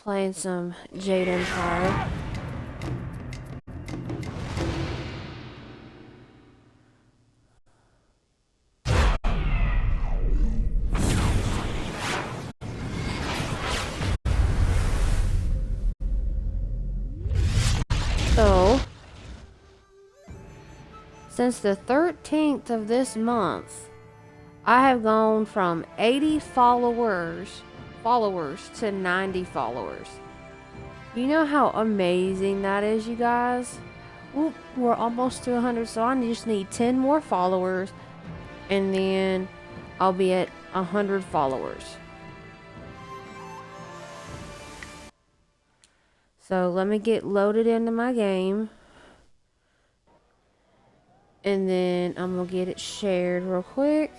Playing some Jade Empire. So, since the 13th of this month, I have gone from 80 followers to 90 followers. You know how amazing that is, you guys? Whoop, we're almost to 100, so I just need 10 more followers, and then I'll be at 100 followers. So let me get loaded into my game. And then I'm gonna get it shared real quick.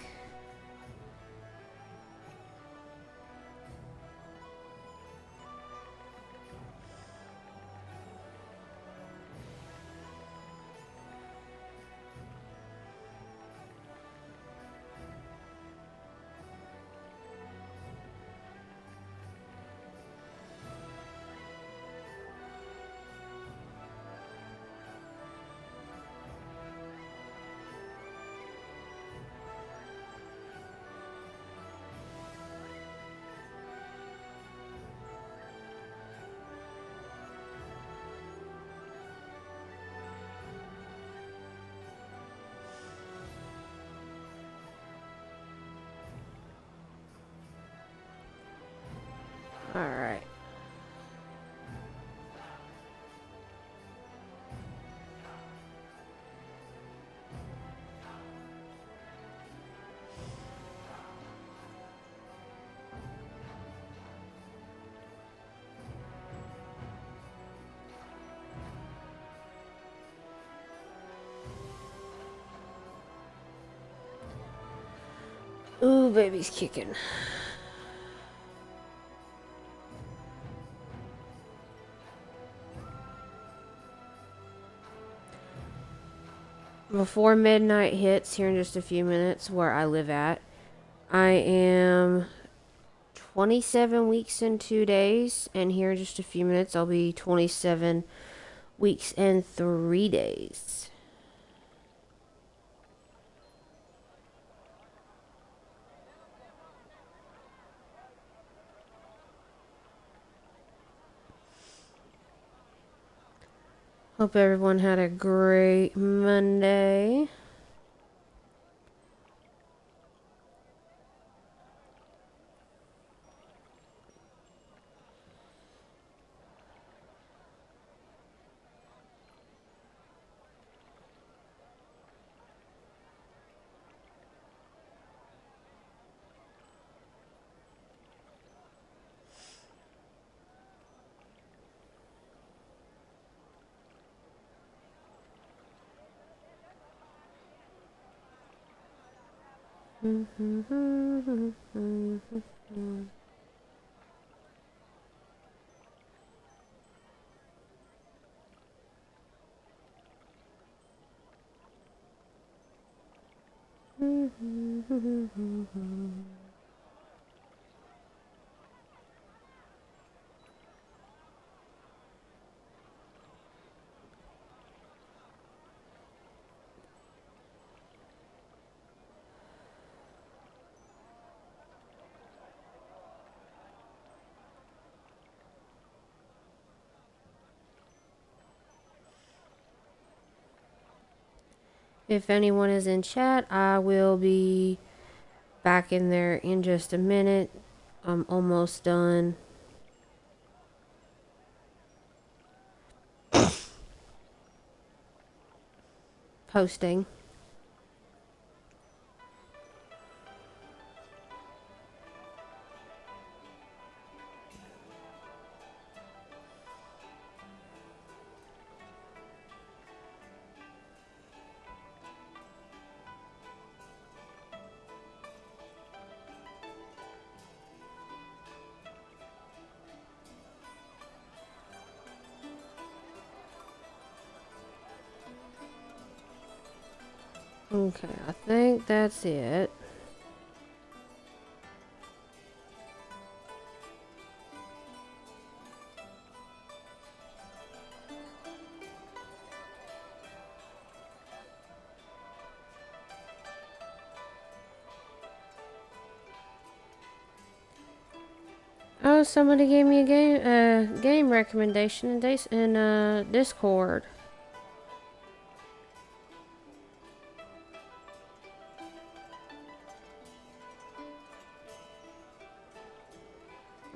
Alright. Ooh, baby's kicking. Before midnight hits here in just a few minutes where I live at, I am 27 weeks and 2 days, and here in just a few minutes I'll be 27 weeks and 3 days. Hope everyone had a great Monday. If anyone is in chat, I will be back in there in just a minute. I'm almost done. Posting. Okay, I think that's it. Oh, somebody gave me a game recommendation in Discord.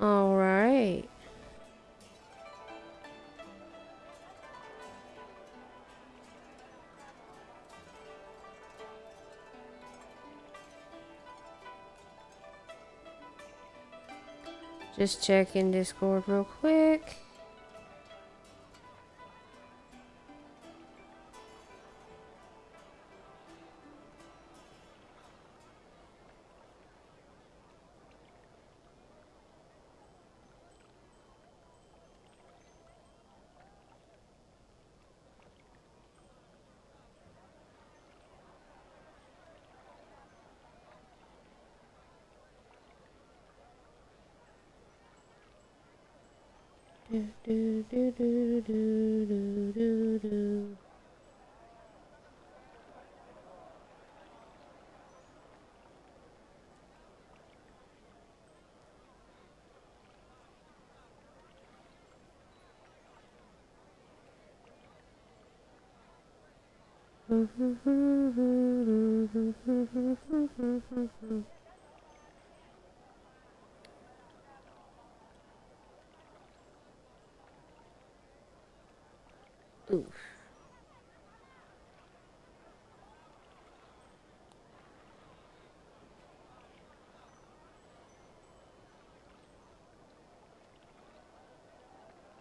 All right. Just checking Discord real quick. Do, do, do, do, do, do, do, do. Oof.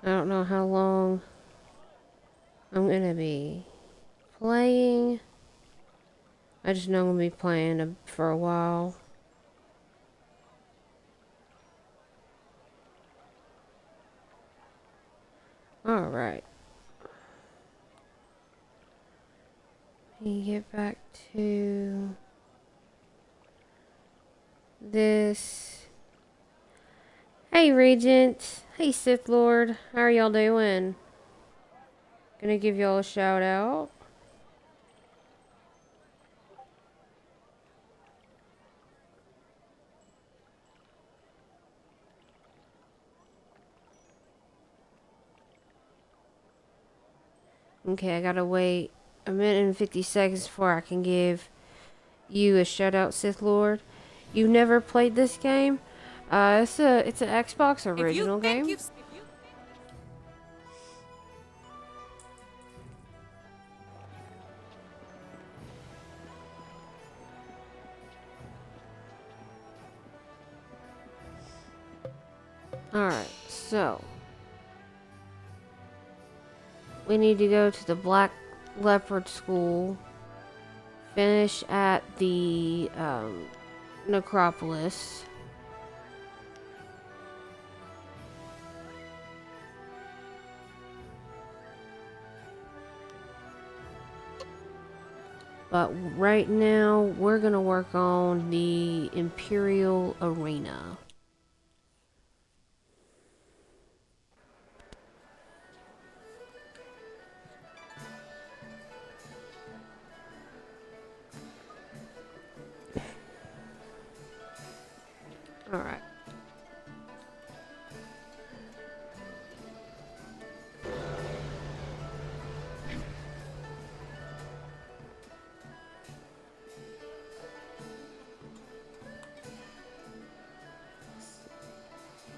I don't know how long I'm gonna be playing. I just know I'm gonna be playing for a while. Alright. Let me get back to this. Hey Regent. Hey Sith Lord. How are y'all doing? Gonna give y'all a shout out. Okay, I gotta wait a minute and 50 seconds before I can give you a shout out, Sith Lord. You never played this game? It's an Xbox original game. Alright, so we need to go to the Black Leopard School, finish at the necropolis. But right now, we're gonna work on the Imperial Arena. Alright.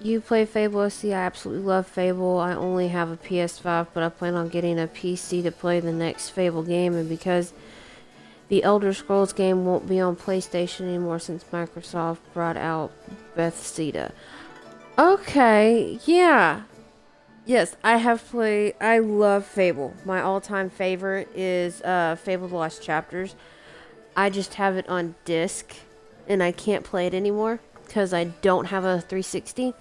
You play Fable? See, I absolutely love Fable. I only have a PS5, but I plan on getting a PC to play the next Fable game, and because the Elder Scrolls game won't be on PlayStation anymore since Microsoft brought out Bethesda. Okay, yeah. Yes, I have played. I love Fable. My all-time favorite is Fable: The Lost Chapters. I just have it on disc, and I can't play it anymore because I don't have a 360.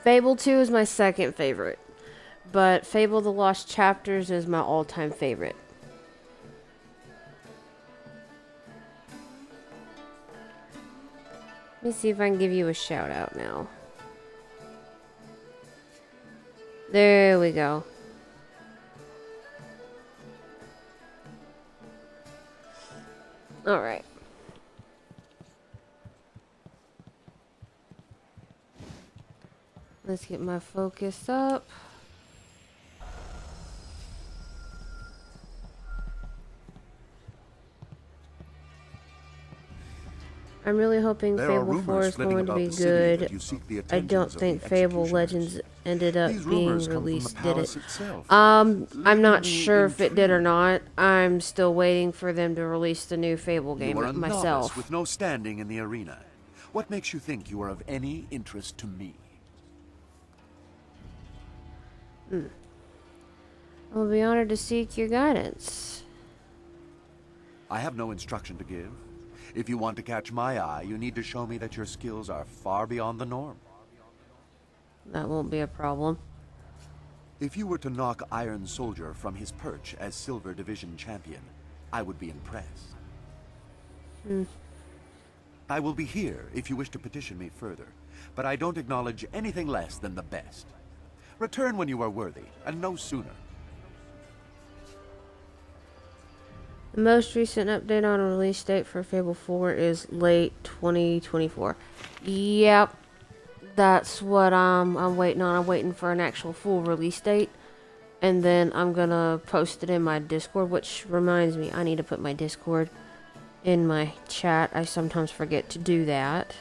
Fable 2 is my second favorite, but Fable: The Lost Chapters is my all-time favorite. Let me see if I can give you a shout out now. There we go. Alright. Let's get my focus up. I'm really hoping Fable 4 is going to be good. I don't think Fable Legends ended up being released, did it? I'm not sure if it did or not. I'm still waiting for them to release the new Fable game myself. You are a novice with no standing in the arena. What makes you think you are of any interest to me? I'll be honored to seek your guidance. I have no instruction to give. If you want to catch my eye, you need to show me that your skills are far beyond the norm. That won't be a problem. If you were to knock Iron Soldier from his perch as Silver Division champion, I would be impressed. I will be here if you wish to petition me further, but I don't acknowledge anything less than the best. Return when you are worthy, and no sooner. The most recent update on a release date for Fable 4 is late 2024. Yep, that's what I'm waiting on. I'm waiting for an actual full release date, and then I'm gonna post it in my Discord, which reminds me, I need to put my Discord in my chat. I sometimes forget to do that.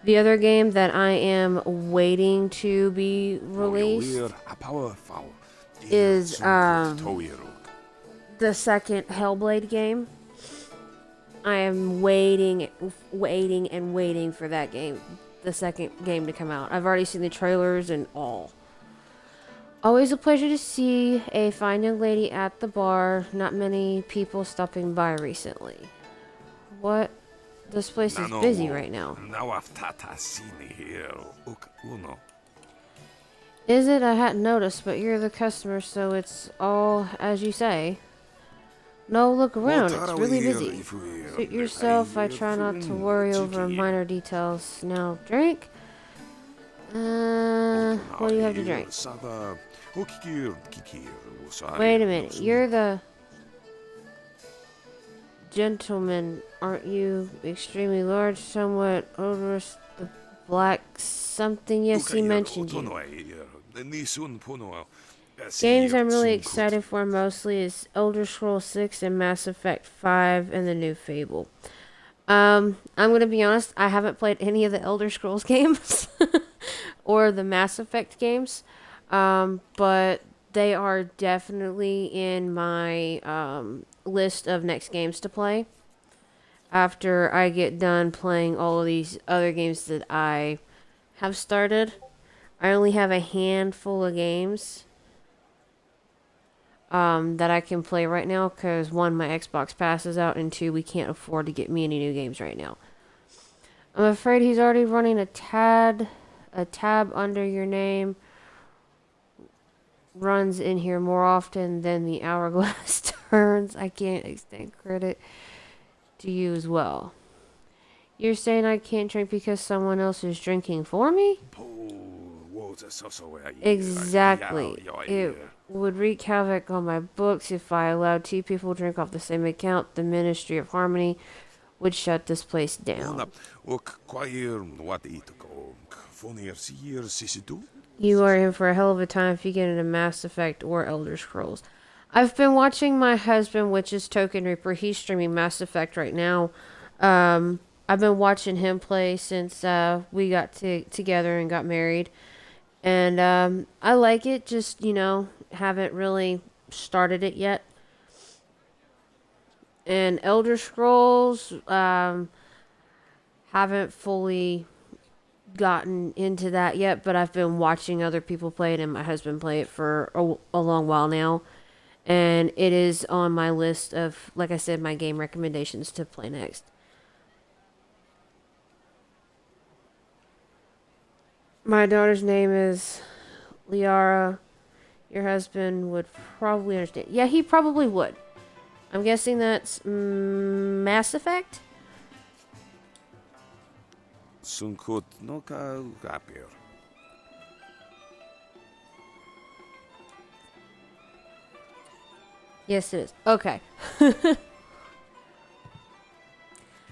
The other game that I am waiting to be released is the second Hellblade game. I am waiting for that game, the second game to come out. I've already seen the trailers and all. Always a pleasure to see a fine young lady at the bar. Not many people stopping by recently. What? This place is busy right now. Is it? I hadn't noticed, but you're the customer, so it's all as you say. No, look around. It's really busy. Suit yourself. I try not to worry over minor details. Now, drink? What do you have to drink? Wait a minute. You're the gentleman, aren't you? Extremely large, somewhat odorous, the black something. Yes, he mentioned you. Games I'm really excited for mostly is Elder Scrolls 6 and Mass Effect 5 and the new Fable. I'm gonna be honest, I haven't played any of the Elder Scrolls games or the Mass Effect games, but they are definitely in my list of next games to play after I get done playing all of these other games that I have started. I only have a handful of games that I can play right now because one, my Xbox Pass is out, and two, we can't afford to get me any new games right now. I'm afraid he's already running a tab under your name. Runs in here more often than the hourglass turns. I can't extend credit to you as well. You're saying I can't drink because someone else is drinking for me? Exactly. It would wreak havoc on my books if I allowed two people to drink off the same account. The Ministry of Harmony would shut this place down. You are in for a hell of a time if you get into Mass Effect or Elder Scrolls. I've been watching my husband, which is Token Reaper. He's streaming Mass Effect right now. I've been watching him play since we got together and got married. And I like it, just, haven't really started it yet. And Elder Scrolls, haven't fully gotten into that yet, but I've been watching other people play it and my husband play it for a long while now. And it is on my list of, like I said, my game recommendations to play next. My daughter's name is Liara. Your husband would probably understand. Yeah, he probably would. I'm guessing that's Mass Effect? Yes, it is. Okay.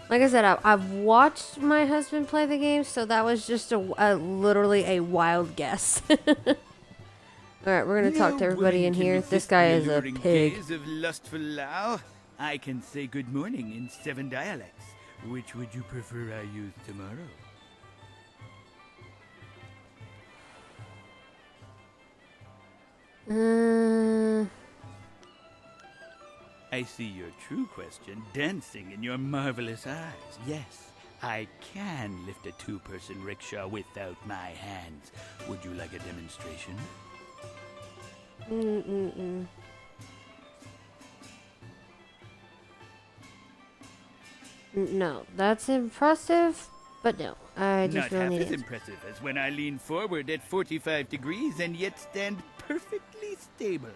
Like I said, I've watched my husband play the game, so that was just literally a wild guess. Alright, we're gonna talk No to everybody woman in can here. This resist guy the is a alluring pig. gaze of lustful Lao. I can say good morning in 7 dialects. Which would you prefer I use tomorrow? Uh, I see your true question dancing in your marvelous eyes. Yes, I can lift a two-person rickshaw without my hands. Would you like a demonstration? No, that's impressive, but no, I just Not really half need as it. impressive as when I lean forward at 45 degrees and yet stand perfectly stable.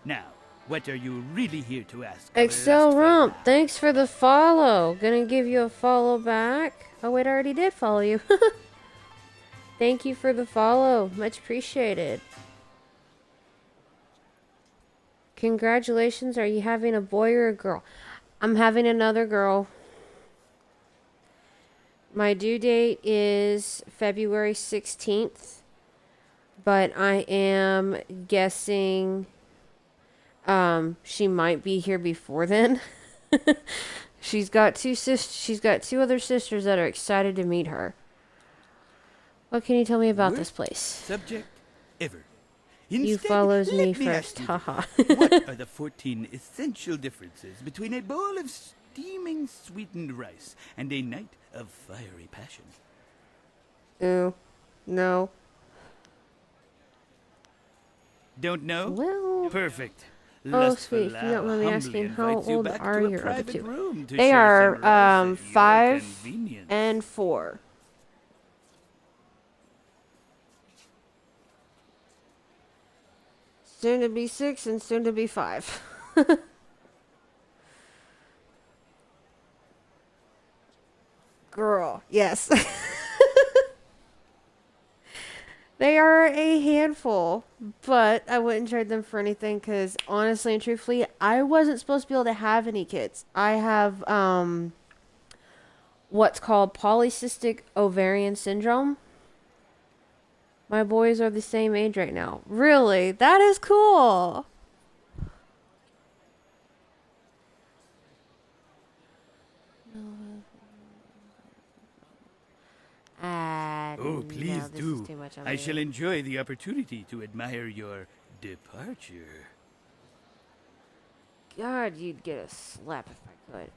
Now, what are you really here to ask? Excel lustful Rump, Lao? thanks for the follow. Gonna give you a follow back. Oh wait, I already did follow you. Thank you for the follow. Much appreciated. Congratulations. Are you having a boy or a girl? I'm having another girl. My due date is February 16th, but I am guessing she might be here before then. She's got two other sisters that are excited to meet her. What can you tell me about this Worst place? subject ever. You Instead, follows let me me first. ask you Haha. this. What are the 14 essential differences between a bowl of steaming sweetened rice and a night of fiery passion? Ooh. No. Don't know? Well. Perfect. Oh, Lustful sweet. If you don't Lao mind me humbly asking, how invites you old back are to a your other private two? room to They share some are rice at your 5 convenience. and 4. Soon to be 6 and soon to be 5. Girl, yes. They are a handful, but I wouldn't trade them for anything because honestly and truthfully, I wasn't supposed to be able to have any kids. I have what's called polycystic ovarian syndrome. My boys are the same age right now. Really? That is cool. Oh, please no, this do. is too much on I me. shall enjoy the opportunity to admire your departure. God, you'd get a slap if I could.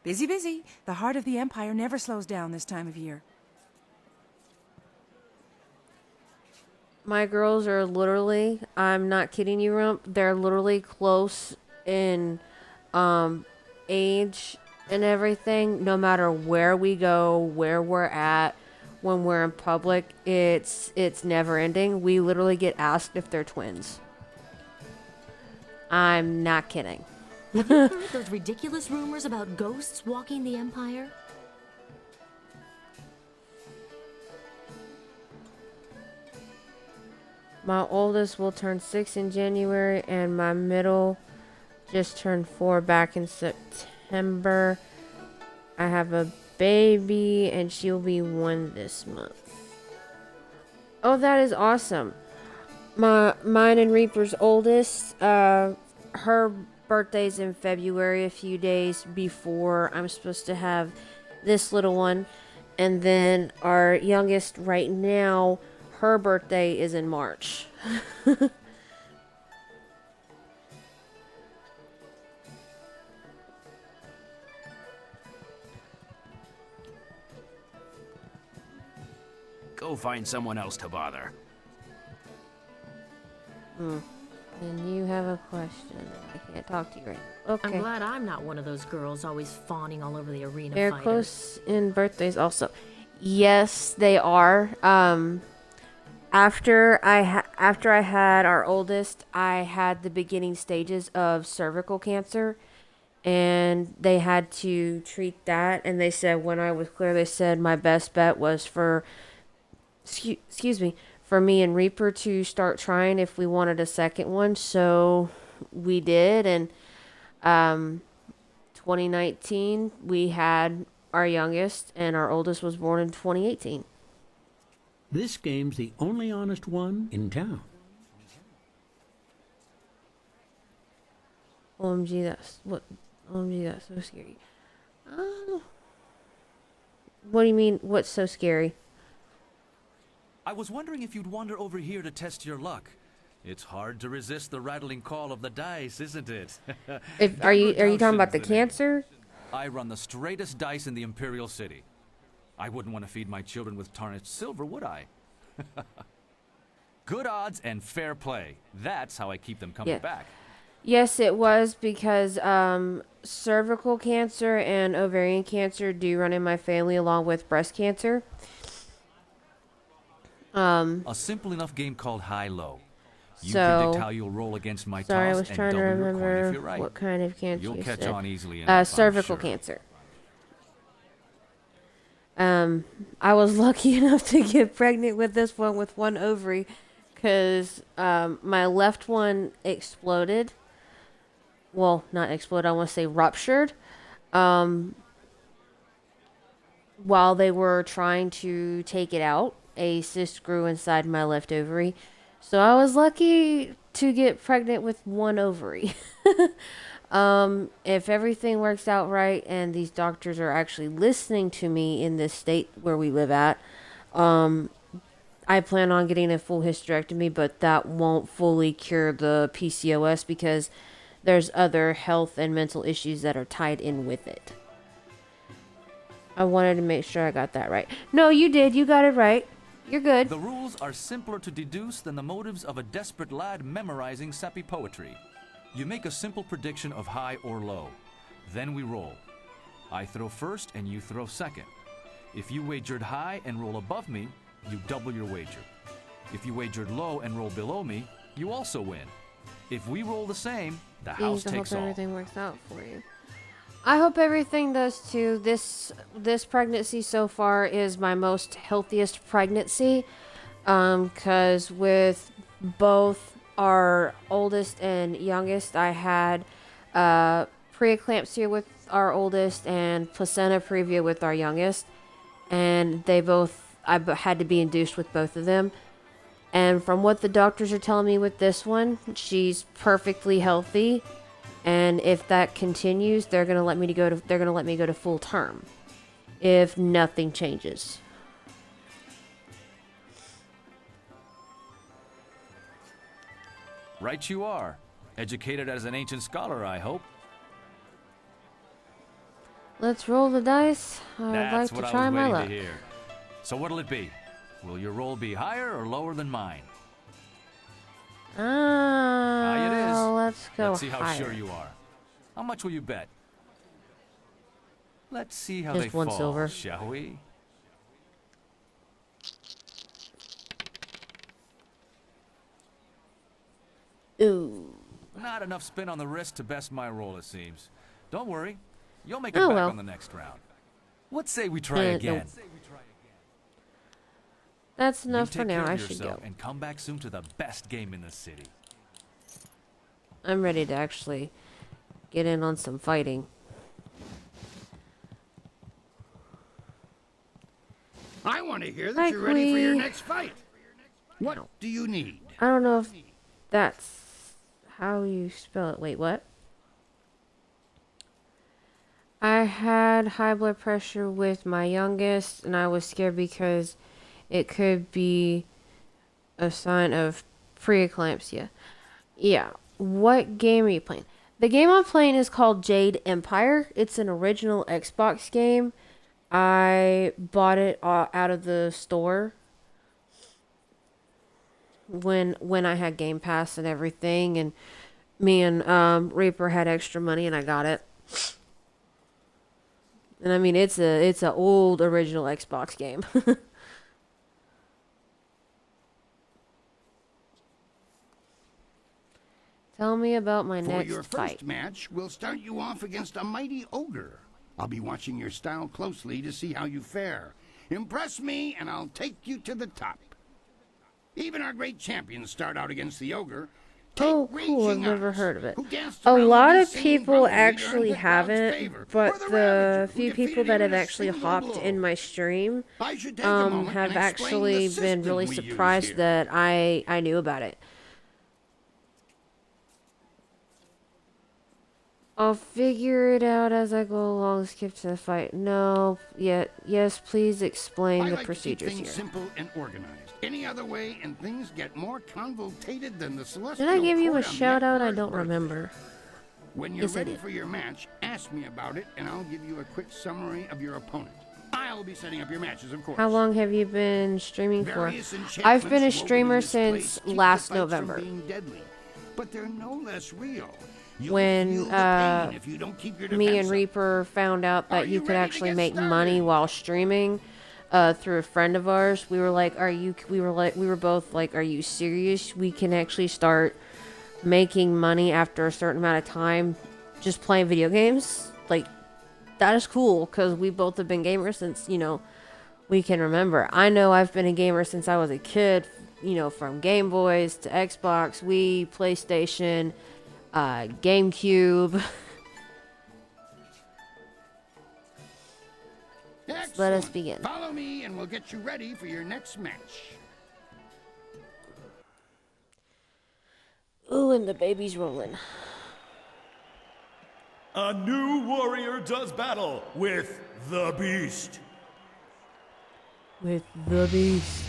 Busy, busy. The heart of the Empire never slows down this time of year. My girls are literally, I'm not kidding you, Rump, they're literally close in age and everything. No matter where we go, where we're at, when we're in public, it's never ending. We literally get asked if they're twins. I'm not kidding. Have you heard those ridiculous rumors about ghosts walking the Empire? My oldest will turn 6 in January, and my middle just turned 4 back in September. I have a baby, and she'll be 1 this month. Oh, that is awesome. Mine and Reaper's oldest, her birthday's in February, a few days before I'm supposed to have this little one. And then our youngest right now, her birthday is in March. Go find someone else to bother. And you have a question. I can't talk to you right now. Okay. I'm glad I'm not one of those girls always fawning all over the arena They're fighters. close in birthdays also. Yes, they are. After I had our oldest, I had the beginning stages of cervical cancer, and they had to treat that. And they said when I was clear, they said my best bet was for me and Reaper to start trying if we wanted a second one. So we did, and 2019 we had our youngest, and our oldest was born in 2018. This game's the only honest one in town. OMG, that's so scary. What do you mean, what's so scary? I was wondering if you'd wander over here to test your luck. It's hard to resist the rattling call of the dice, isn't it? Are you talking about the cancer? I run the straightest dice in the Imperial City. I wouldn't want to feed my children with tarnished silver, would I? Good odds and fair play. That's how I keep them coming back. Yes, it was because cervical cancer and ovarian cancer do run in my family along with breast cancer. A simple enough game called high-low. You predict how you'll roll against my toss I was and trying to double your coin if remember you're right. what kind of cancer You'll you catch said. on easily enough, Cervical I'm sure. cancer. I was lucky enough to get pregnant with this one with one ovary because my left one exploded. Well, not exploded, I want to say ruptured. While they were trying to take it out, a cyst grew inside my left ovary. So I was lucky to get pregnant with one ovary. If everything works out right and these doctors are actually listening to me in this state where we live at, I plan on getting a full hysterectomy, but that won't fully cure the PCOS because there's other health and mental issues that are tied in with it. I wanted to make sure I got that right. No, you did. You got it right. You're good. The rules are simpler to deduce than the motives of a desperate lad memorizing sappy poetry. You make a simple prediction of high or low. Then we roll. I throw first and you throw second. If you wagered high and roll above me, you double your wager. If you wagered low and roll below me, you also win. If we roll the same, the house takes all. I hope all. everything works out for you. I hope everything does too. This pregnancy so far is my most healthiest pregnancy, because with both our oldest and youngest, I had preeclampsia with our oldest and placenta previa with our youngest, and I had to be induced with both of them. And from what the doctors are telling me with this one, she's perfectly healthy. And if that continues, they're gonna let me go to full term if nothing changes. Right you are. Educated as an ancient scholar, I hope. Let's roll the dice. I'd That's like what to try I was my waiting luck. to hear. So what'll it be? Will your roll be higher or lower than mine? High it is. Let's go Let's see how higher. sure you are. How much will you bet? Let's see how Just they one fall, silver. shall we? Ooh. Not enough spin on the wrist to best my roll, it seems. Don't worry. You'll make it Oh, back well. on the next round. What say we try Nope. again? That's You enough for take now. care I of should yourself go. and come back soon to the best game in the city. I'm ready to actually get in on some fighting. I want to hear that Hi, you're ready for your Quee. next fight. What do you need? I don't know if that's how you spell it. Wait, what? I had high blood pressure with my youngest, and I was scared because it could be a sign of preeclampsia. Yeah. What game are you playing? The game I'm playing is called Jade Empire. It's an original Xbox game. I bought it out of the store when I had Game Pass and everything, and me and Reaper had extra money, and I got it. And I mean, it's a old original Xbox game. Tell me about my For next your first fight. match, we'll start you off against a mighty ogre. I'll be watching your style closely to see how you fare. Impress me, and I'll take you to the top. Even our great champions start out against the ogre. Oh, Take cool. I've Raging never Ox, heard of it. who danced A around lot the of scene people brutally to earn actually the crowd's haven't, favor, but or the the Ravager, who few people defeated that him have in a actually single hopped blow. in my stream I should take a moment have and explain the actually been really system we use surprised here. that I knew about it. I'll figure it out as I go along. Skip to the fight. No, yet. Yes, please explain I the like procedures to keep here. things simple and organized. Any other way, and things get more convoluted than the celestial Did I give you a court on the shout out? I Emperor's don't birthday. remember. When you're Yes, I ready did. for your match, ask me about it, and I'll give you a quick summary of your opponent. I'll be setting up your matches, of course. How long have you been streaming for? Various I've been a enchantments woven in streamer this place since keep the last fights November. From being deadly, but they're no less real. You'll When feel the pain if you don't keep your me defense and up. Reaper found out Are that you you could ready to actually get make started? money while streaming through a friend of ours, we were like, we were both like, are you serious? We can actually start making money after a certain amount of time just playing video games? Like, that is cool, because we both have been gamers since, we can remember. I know I've been a gamer since I was a kid, from Game Boys to Xbox, Wii, PlayStation, GameCube. Let us Excellent. begin. Follow me, and we'll get you ready for your next match. Ooh, and the baby's rolling. A new warrior does battle with the beast. With the beast.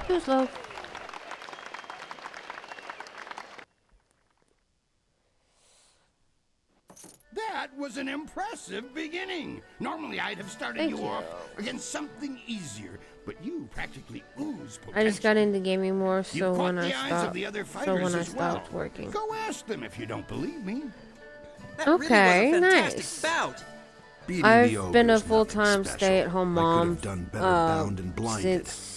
Too slow. That was an impressive beginning. Normally, I'd have started Thank you you. off against something easier, but you practically ooze potential. I just got into gaming more, You so caught when the I eyes stopped, of the other so fighters when I as well. stopped working. Go ask them if you don't believe me. Okay, nice. Beating I've the ogre's been a nothing full-time special. stay-at-home I could mom have done better bound and blinded. since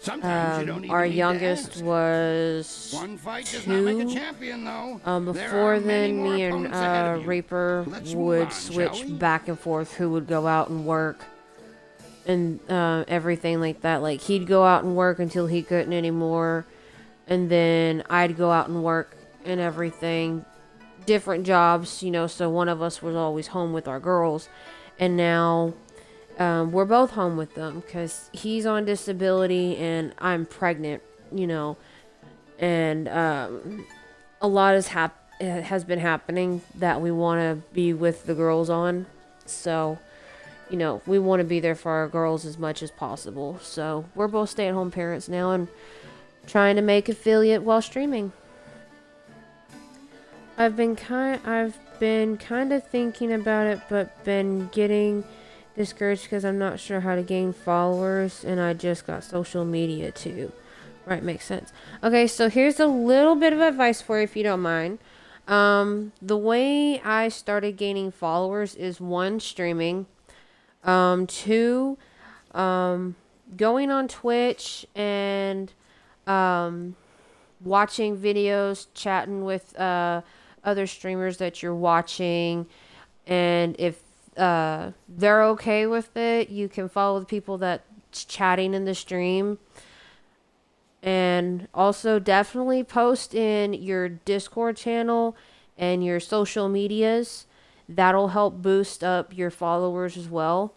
Sometimes you don't even our need to youngest ask. was One fight does not make a 2. champion, though. There Before are many then, more me and opponents ahead of you. Reaper Let's move would on, switch shall we? back and forth who would go out and work and everything like that. Like, he'd go out and work until he couldn't anymore, and then I'd go out and work and everything. Different jobs, so one of us was always home with our girls, and now we're both home with them because he's on disability and I'm pregnant, and a lot has been happening that we want to be with the girls on. So, we want to be there for our girls as much as possible. So we're both stay-at-home parents now and trying to make affiliate while streaming. I've been kind of thinking about it, but been getting discouraged because I'm not sure how to gain followers, and I just got social media too. Right, makes sense. Okay, so here's a little bit of advice for you if you don't mind. The way I started gaining followers is 1, streaming, 2, going on Twitch and watching videos, chatting with other streamers that you're watching, and if they're okay with it, you can follow the people that's chatting in the stream. And also definitely post in your Discord channel and your social medias. That'll help boost up your followers as well,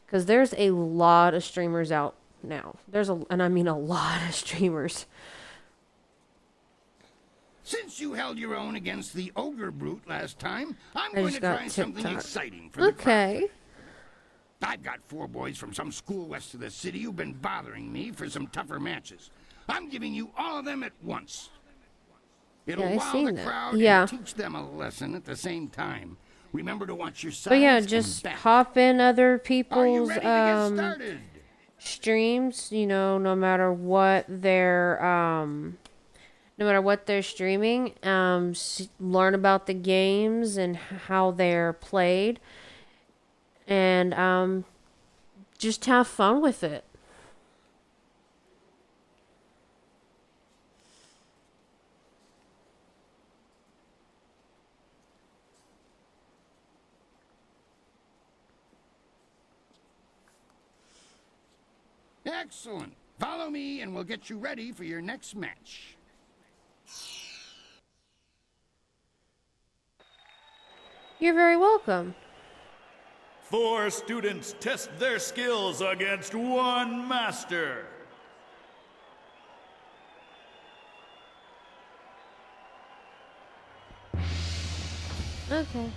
because there's a lot of streamers out now. And I mean a lot of streamers. Since you held your own against the ogre brute last time, I'm I going just to got try something TikTok. exciting for the crowd. Okay. I've got 4 boys from some school west of the city who've been bothering me for some tougher matches. I'm giving you all of them at once. It'll Yeah, I wow seen the that. crowd Yeah. and teach them a lesson at the same time. Remember to watch your sides But yeah, and just back. hop in other Are you people's ready to get started? streams, no matter what they're streaming, learn about the games and how they're played, and just have fun with it. Excellent. Follow me and we'll get you ready for your next match. You're very welcome. 4 students test their skills against 1 master. Okay.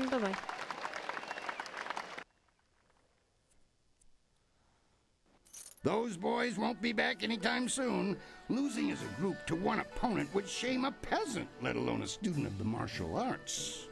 Bye-bye. Those boys won't be back anytime soon. Losing as a group to one opponent would shame a peasant, let alone a student of the martial arts.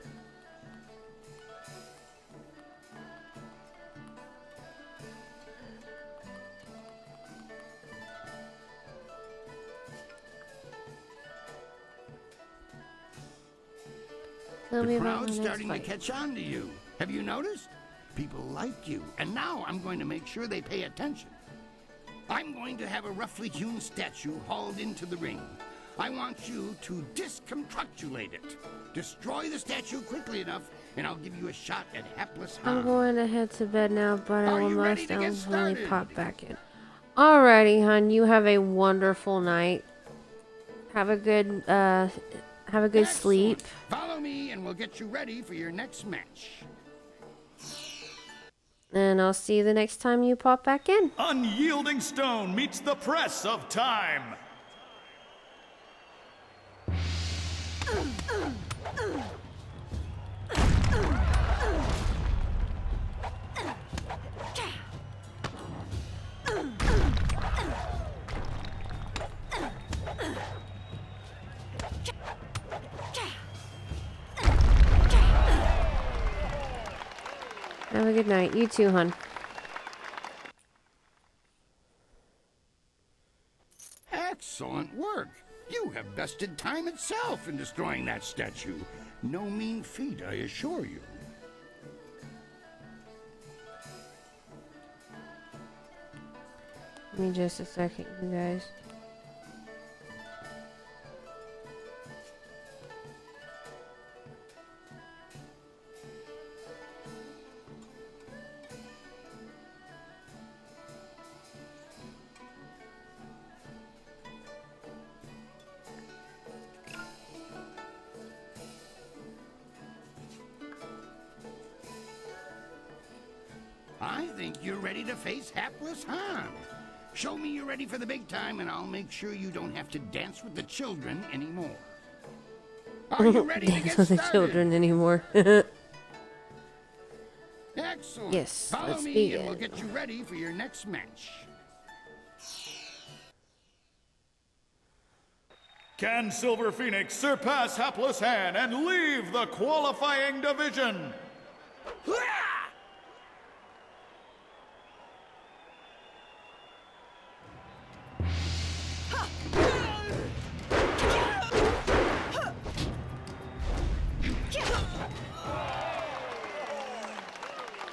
The crowd's starting to catch on to you. Have you noticed? People like you, and now I'm going to make sure they pay attention. I'm going to have a roughly hewn statue hauled into the ring. I want you to disconstructulate it. Destroy the statue quickly enough, and I'll give you a shot at hapless harm. I'm going to head to bed now, but I will most definitely pop back in. Alrighty, hon. You have a wonderful night. Have a good sleep. Follow me, and we'll get you ready for your next match. And I'll see you the next time you pop back in. Unyielding stone meets the press of time. Have a good night. You too, hon. Excellent work. You have bested time itself in destroying that statue. No mean feat, I assure you. Give me just a second, you guys. I think you're ready to face hapless Han. Show me you're ready for the big time, and I'll make sure you don't have to dance with the children anymore. Are you ready to get Dance with the started? children anymore. Excellent. Yes, Follow let's me, begin. and we'll get you ready for your next match. Can Silver Phoenix surpass Hapless Han and leave the qualifying division?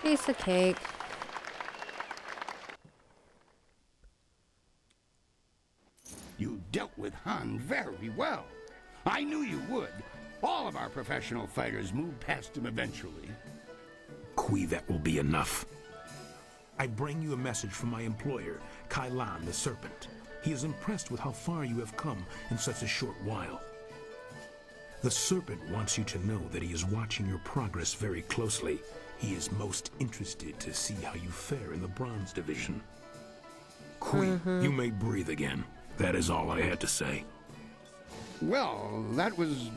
Piece of cake. You dealt with Han very well. I knew you would. All of our professional fighters move past him eventually. Kui, that will be enough. I bring you a message from my employer, Kai Lan the Serpent. He is impressed with how far you have come in such a short while. The Serpent wants you to know that he is watching your progress very closely. He is most interested to see how you fare in the Bronze Division. Kui, you may breathe again. That is all I had to say. Well, that was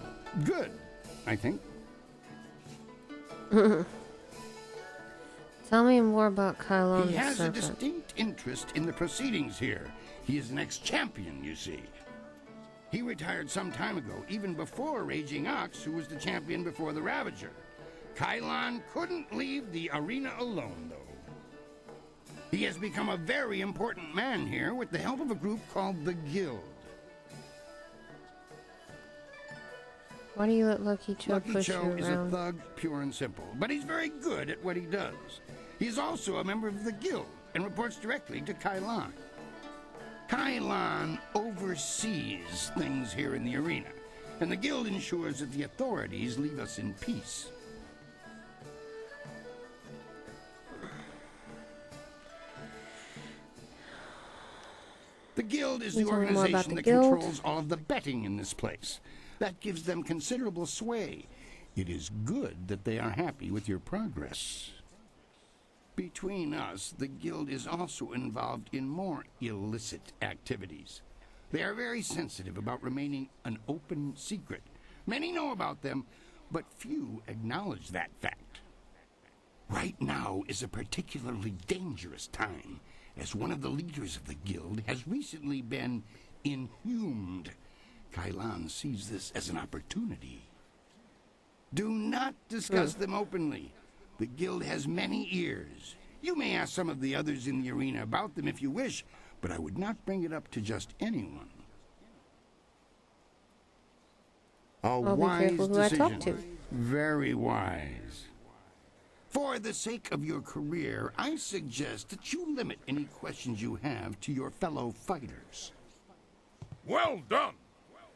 good, I think. Tell me more about Kylo He the has a Serpent. distinct interest in the proceedings here. He is an ex-champion, you see. He retired some time ago, even before Raging Ox, who was the champion before the Ravager. Kai Lan couldn't leave the arena alone, though. He has become a very important man here with the help of a group called the Guild. Why do you let Lucky Cho Lucky push Cho you is a around? thug, pure and simple, but he's very good at what he does. He's also a member of the Guild and reports directly to Kai Lan. Kylon oversees things here in the arena, and the guild ensures that the authorities leave us in peace. The guild is the organization that controls all of the betting in this place. That gives them considerable sway. It is good that they are happy with your progress. Between us, the guild is also involved in more illicit activities. They are very sensitive about remaining an open secret. Many know about them, but few acknowledge that fact. Right now is a particularly dangerous time, as one of the leaders of the guild has recently been inhumed. Kylon sees this as an opportunity. Do not discuss them openly. The guild has many ears. You may ask some of the others in the arena about them if you wish, but I would not bring it up to just anyone. A wise decision. Very wise. For the sake of your career, I suggest that you limit any questions you have to your fellow fighters. Well done!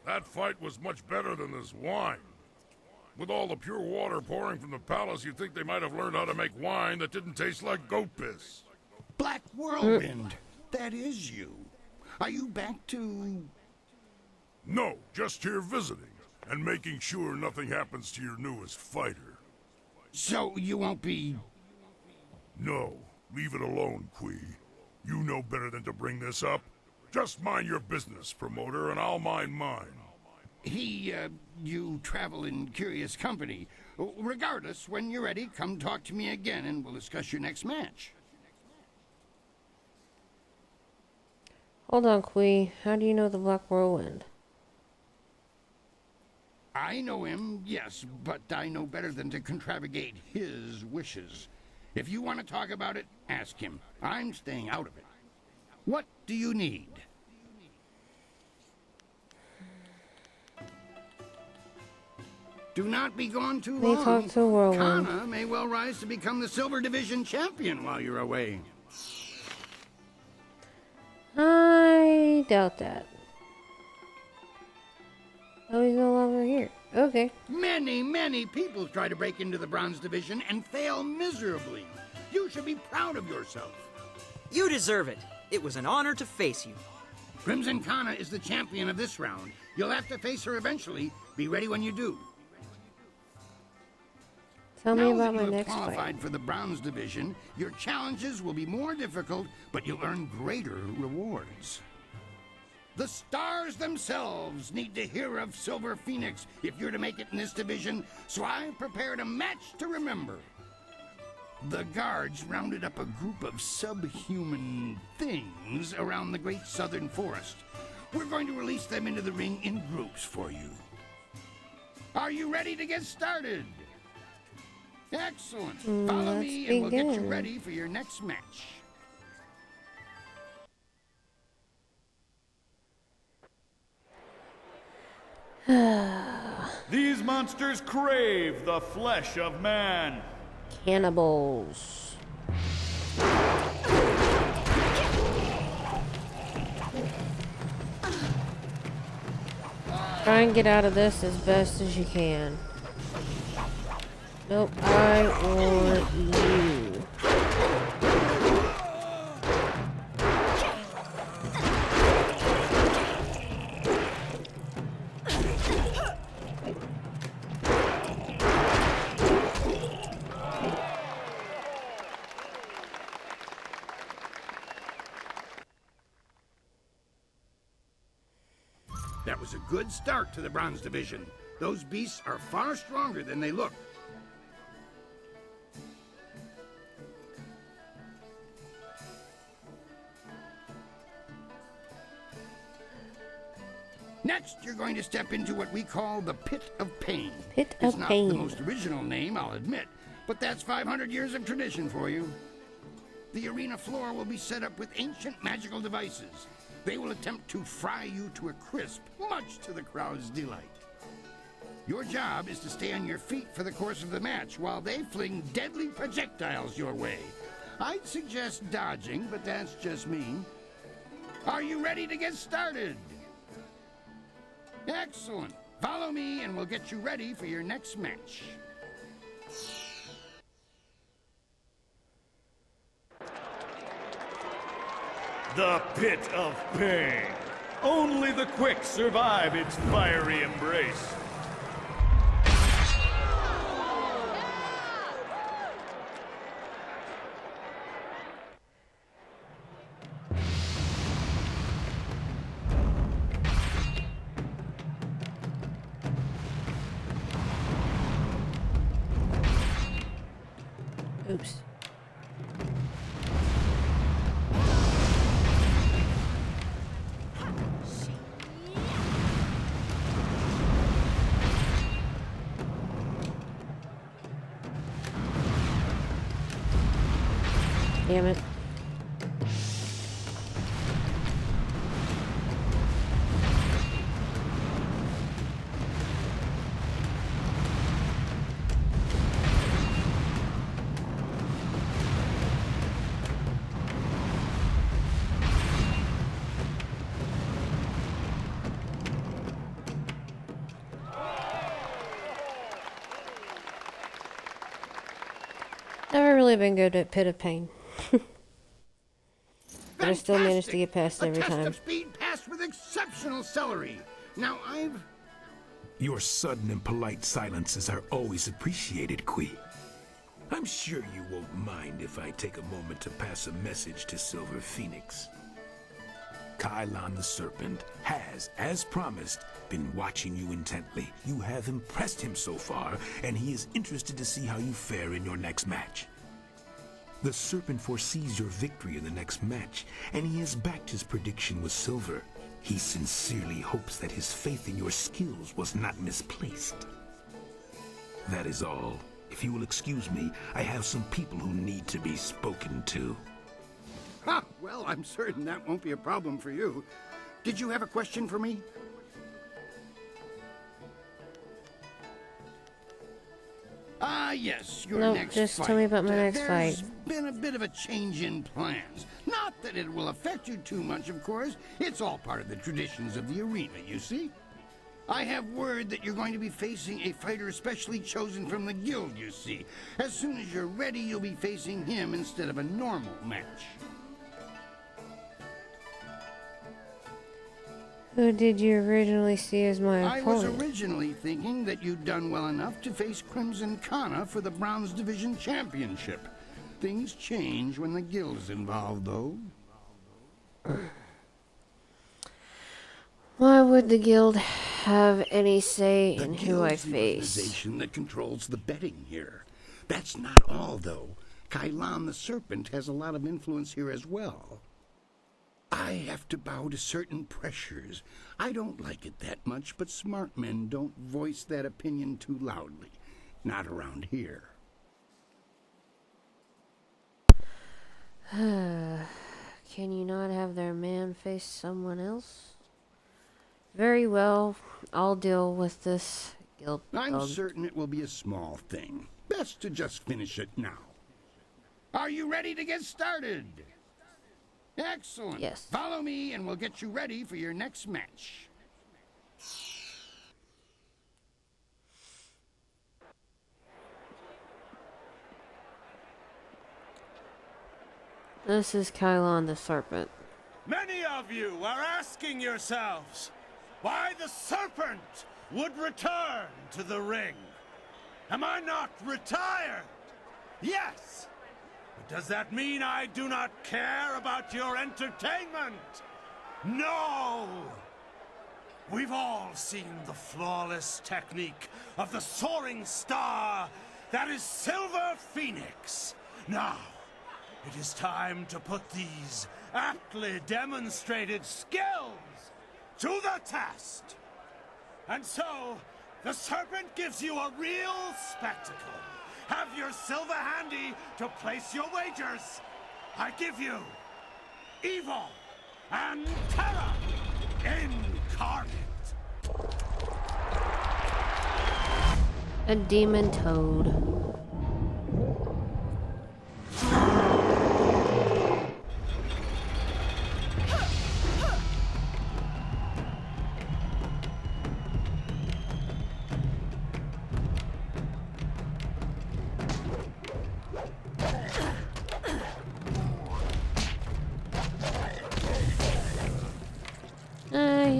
That fight was much better than this wine. With all the pure water pouring from the palace, you'd think they might have learned how to make wine that didn't taste like goat piss. Black Whirlwind, that is you. Are you back to... No, just here visiting, and making sure nothing happens to your newest fighter. So you won't be... No, leave it alone, Kui. You know better than to bring this up. Just mind your business, promoter, and I'll mind mine. You travel in curious company. Regardless, when you're ready, come talk to me again and we'll discuss your next match. Hold on, Kui. How do you know the Black Whirlwind? I know him, yes, but I know better than to contravigate his wishes. If you want to talk about it, ask him. I'm staying out of it. What do you need? Do not be gone too long. Talk to Whirlwind. Kana may well rise to become the Silver Division champion while you're away. I doubt that. Oh, he's no longer here. Okay. Many people try to break into the Bronze Division and fail miserably. You should be proud of yourself. You deserve it. It was an honor to face you. Crimson Kana is the champion of this round. You'll have to face her eventually. Be ready when you do. Tell me now about that my you next have qualified fight. for the Bronze Division, your challenges will be more difficult, but you'll earn greater rewards. The stars themselves need to hear of Silver Phoenix if you're to make it in this division, so I've prepared a match to remember. The guards rounded up a group of subhuman things around the Great Southern Forest. We're going to release them into the ring in groups for you. Are you ready to get started? Excellent. Follow me and we'll get you ready for your next match. These monsters crave the flesh of man. Cannibals. Try and get out of this as best as you can. Nope, I want you. That was a good start to the Bronze Division. Those beasts are far stronger than they look. Next, you're going to step into what we call the Pit of Pain. Pit it's of not Pain. the most original name, I'll admit, but that's 500 years of tradition for you. The arena floor will be set up with ancient magical devices. They will attempt to fry you to a crisp, much to the crowd's delight. Your job is to stay on your feet for the course of the match while they fling deadly projectiles your way. I'd suggest dodging, but that's just me. Are you ready to get started? Excellent. Follow me and we'll get you ready for your next match. The Pit of Pain. Only the quick survive its fiery embrace. Oops. Damn it. Never really been good at Pit of Pain. But I still managed to get past every time. A test of speed passed with exceptional celery. Now Your sudden and polite silences are always appreciated, Kui. I'm sure you won't mind if I take a moment to pass a message to Silver Phoenix. Kylon the Serpent has, as promised, been watching you intently. You have impressed him so far, and he is interested to see how you fare in your next match. The Serpent foresees your victory in the next match, and he has backed his prediction with Silver. He sincerely hopes that his faith in your skills was not misplaced. That is all. If you will excuse me, I have some people who need to be spoken to. Ha! Well, I'm certain that won't be a problem for you. Did you have a question for me? Yes, your next just fight. tell me about my next fight. There's been a bit of a change in plans. Not that it will affect you too much, of course. It's all part of the traditions of the arena, you see. I have word that you're going to be facing a fighter specially chosen from the guild, you see. As soon as you're ready, you'll be facing him instead of a normal match. Who did you originally see as my I was opponent? originally thinking that you'd done well enough to face Crimson Kana for the Bronze Division Championship. Things change when the guild is involved, though. Why would the guild have any say in who I The face? organization that controls the betting here. That's not all, though. Kylon the Serpent has a lot of influence here as well. I have to bow to certain pressures. I don't like it that much, but smart men don't voice that opinion too loudly. Not around here. Can you not have their man face someone else? Very well, I'll deal with this guild. I'm certain it will be a small thing. Best to just finish it now. Are you ready to get started? Excellent. Yes. Follow me and we'll get you ready for your next match. This is Kylon the Serpent. Many of you are asking yourselves why the Serpent would return to the ring. Am I not retired? Yes. But does that mean I do not care about your entertainment? No! We've all seen the flawless technique of the soaring star that is Silver Phoenix. Now, it is time to put these aptly demonstrated skills to the test. And so, the Serpent gives you a real spectacle. Have your silver handy to place your wagers. I give you Evil and Terror incarnate. A demon toad.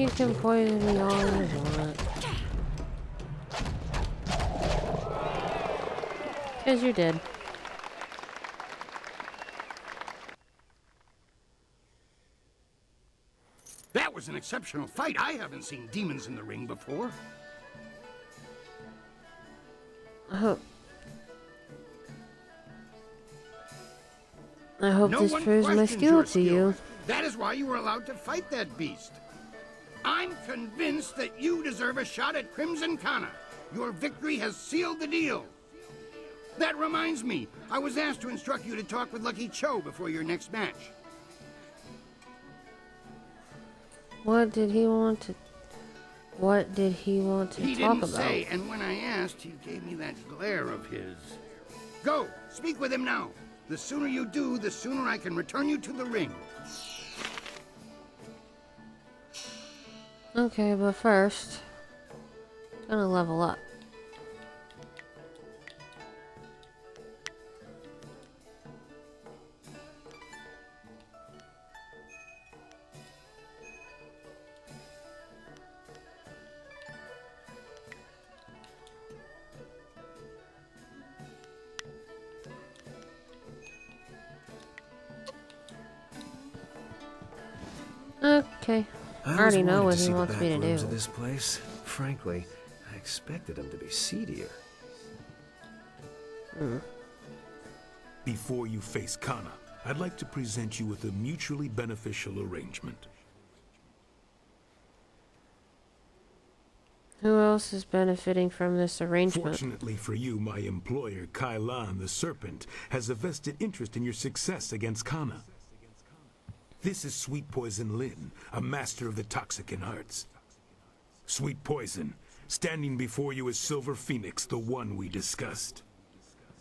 You can poison me all you want. Because you're dead. That was an exceptional fight. I haven't seen demons in the ring before. I hope No this one proves my questions skill your to skill. you. That is why you were allowed to fight that beast. I'm convinced that you deserve a shot at Crimson Kana. Your victory has sealed the deal. That reminds me, I was asked to instruct you to talk with Lucky Cho before your next match. What did he want to talk about? He didn't say, and when I asked, he gave me that glare of his. Go, speak with him now. The sooner you do, the sooner I can return you to the ring. Okay, but first, gonna level up. Okay. I already know what he wants me to do. Of this place. Frankly, I expected him to be seedier. Before you face Kana, I'd like to present you with a mutually beneficial arrangement. Who else is benefiting from this arrangement? Fortunately for you, my employer, Kailan the Serpent, has a vested interest in your success against Kana. This is Sweet Poison Lin, a master of the Toxican arts. Sweet Poison, standing before you is Silver Phoenix, the one we discussed.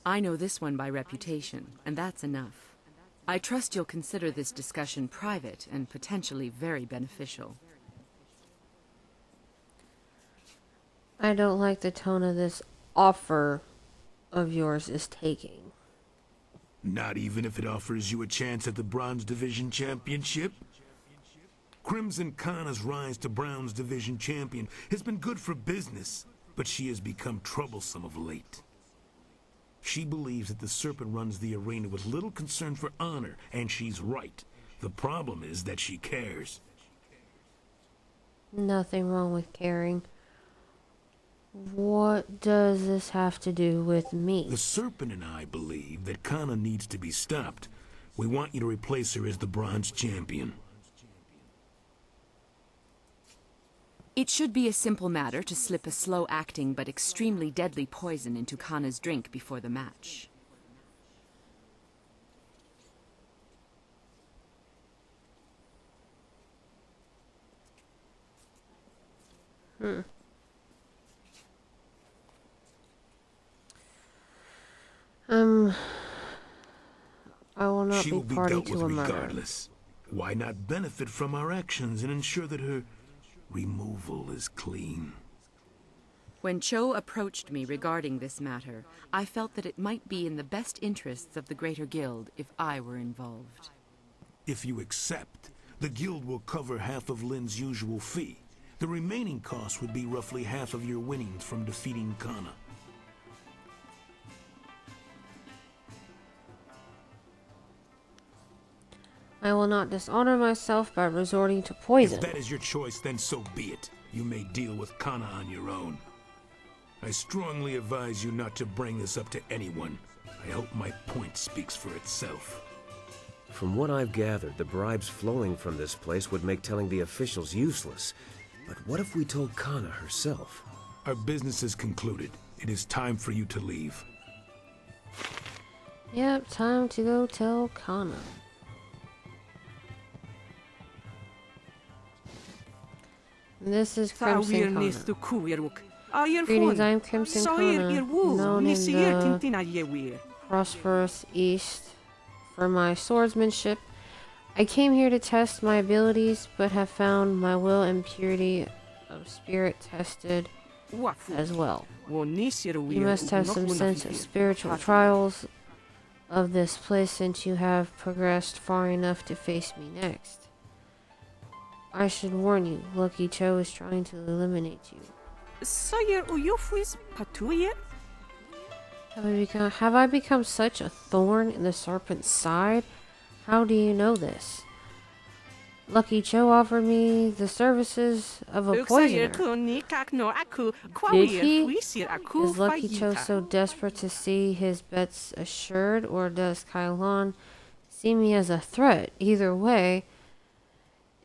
I know this one by reputation, and that's enough. I trust you'll consider this discussion private and potentially very beneficial. I don't like the tone of this offer of yours is taking. Not even if it offers you a chance at the Bronze Division Championship? Crimson Kana's rise to Bronze Division Champion has been good for business, but she has become troublesome of late. She believes that the Serpent runs the arena with little concern for honor, and she's right. The problem is that she cares. Nothing wrong with caring. What does this have to do with me? The Serpent and I believe that Kana needs to be stopped. We want you to replace her as the Bronze Champion. It should be a simple matter to slip a slow-acting but extremely deadly poison into Kana's drink before the match. I will not She be will be party dealt to with a murder. regardless. Why not benefit from our actions and ensure that her removal is clean? When Cho approached me regarding this matter, I felt that it might be in the best interests of the Greater Guild if I were involved. If you accept, the Guild will cover half of Lin's usual fee. The remaining cost would be roughly half of your winnings from defeating Kana. I will not dishonor myself by resorting to poison. If that is your choice, then so be it. You may deal with Kana on your own. I strongly advise you not to bring this up to anyone. I hope my point speaks for itself. From what I've gathered, the bribes flowing from this place would make telling the officials useless. But what if we told Kana herself? Our business is concluded. It is time for you to leave. Yep, time to go tell Kana. This is Crimson Kana. Greetings, I'm Crimson Kana, known in the prosperous East for my swordsmanship. I came here to test my abilities, but have found my will and purity of spirit tested as well. You must have some sense of spiritual trials of this place since you have progressed far enough to face me next. I should warn you, Lucky Cho is trying to eliminate you. Sayer uyufwis patuye? Have I become such a thorn in the serpent's side? How do you know this? Lucky Cho offered me the services of a poisoner. Did he? Is Lucky Cho so desperate to see his bets assured, or does Kailan see me as a threat? Either way,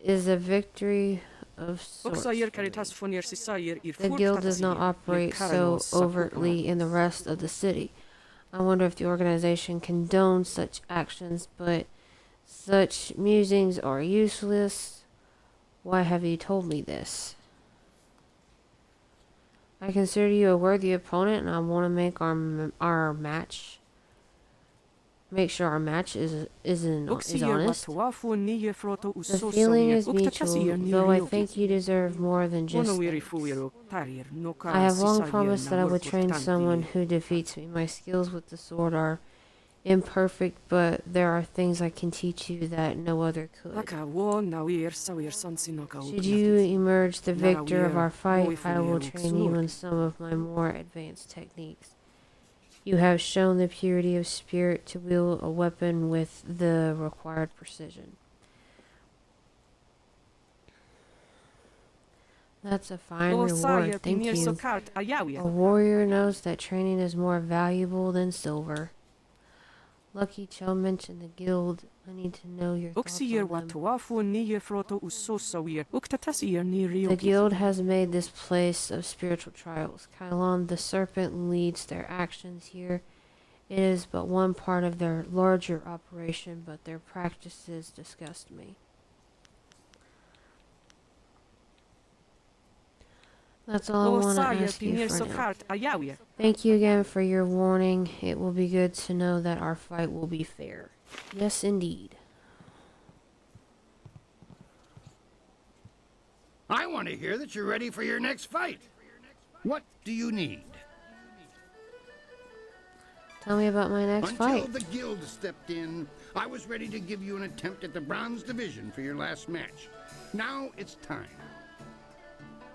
is a victory of sorts. The guild does not operate so overtly in the rest of the city. I wonder if the organization condones such actions, but such musings are useless. Why have you told me this? I consider you a worthy opponent, and I want to make our match. Make sure our match is honest. The feeling is mutual, though I think you deserve more than just thanks. I have long promised that I would train someone who defeats me. My skills with the sword are imperfect, but there are things I can teach you that no other could. Should you emerge the victor of our fight, I will train you in some of my more advanced techniques. You have shown the purity of spirit to wield a weapon with the required precision. That's a fine reward, thank you. A warrior knows that training is more valuable than silver. Lucky Cho mentioned the guild. I need to know your thoughts on them. The guild has made this place of spiritual trials. Kailan the serpent leads their actions here. It is but one part of their larger operation, but their practices disgust me. That's all I want to ask you for now. Thank you again for your warning. It will be good to know that our fight will be fair. Yes, indeed. I want to hear that you're ready for your next fight. What do you need? Tell me about my next fight. Until the guild stepped in, I was ready to give you an attempt at the bronze division for your last match. Now it's time.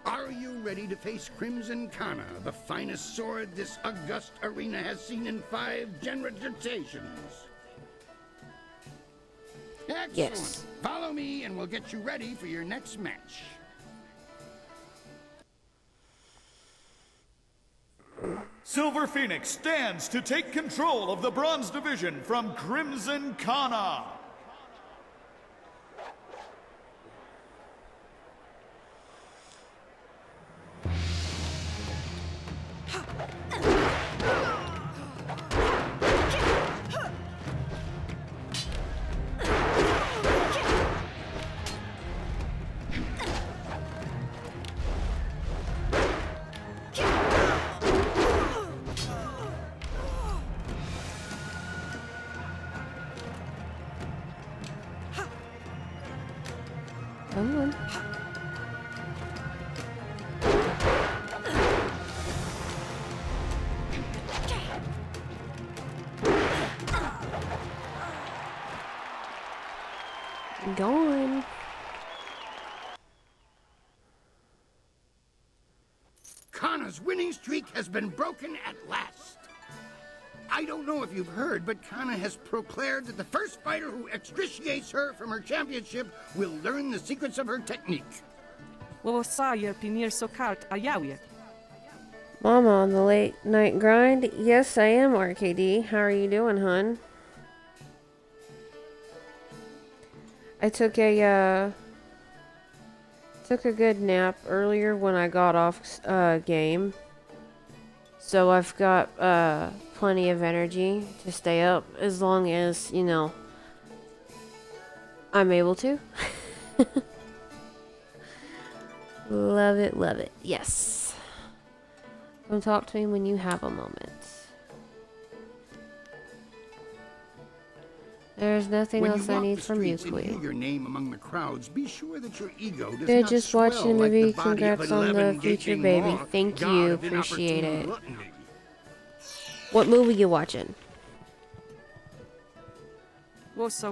Are you ready to face Crimson Kana, the finest sword this august arena has seen in 5 generations? Excellent. Yes. Follow me and we'll get you ready for your next match. Silver Phoenix stands to take control of the Bronze Division from Crimson Kana. Come on. Going. Kana's winning streak has been broken at last. I don't know if you've heard, but Kana has proclaimed that the first fighter who extriciates her from her championship will learn the secrets of her technique. Mama on the late night grind? Yes, I am, RKD. How are you doing, hun? I took a good nap earlier when I got off game. So I've got plenty of energy to stay up as long as, you know, I'm able to. Love it, love it. Yes. Come talk to me when you have a moment. There's nothing else I need from you, Queen. Your name among the crowds, be sure that your ego does Good, not just watching the swell movie. like the body of Congrats an on the 11 future gaping baby. maw, Thank god you. of Appreciate inopportune it. gluttony. What movie you watching? I've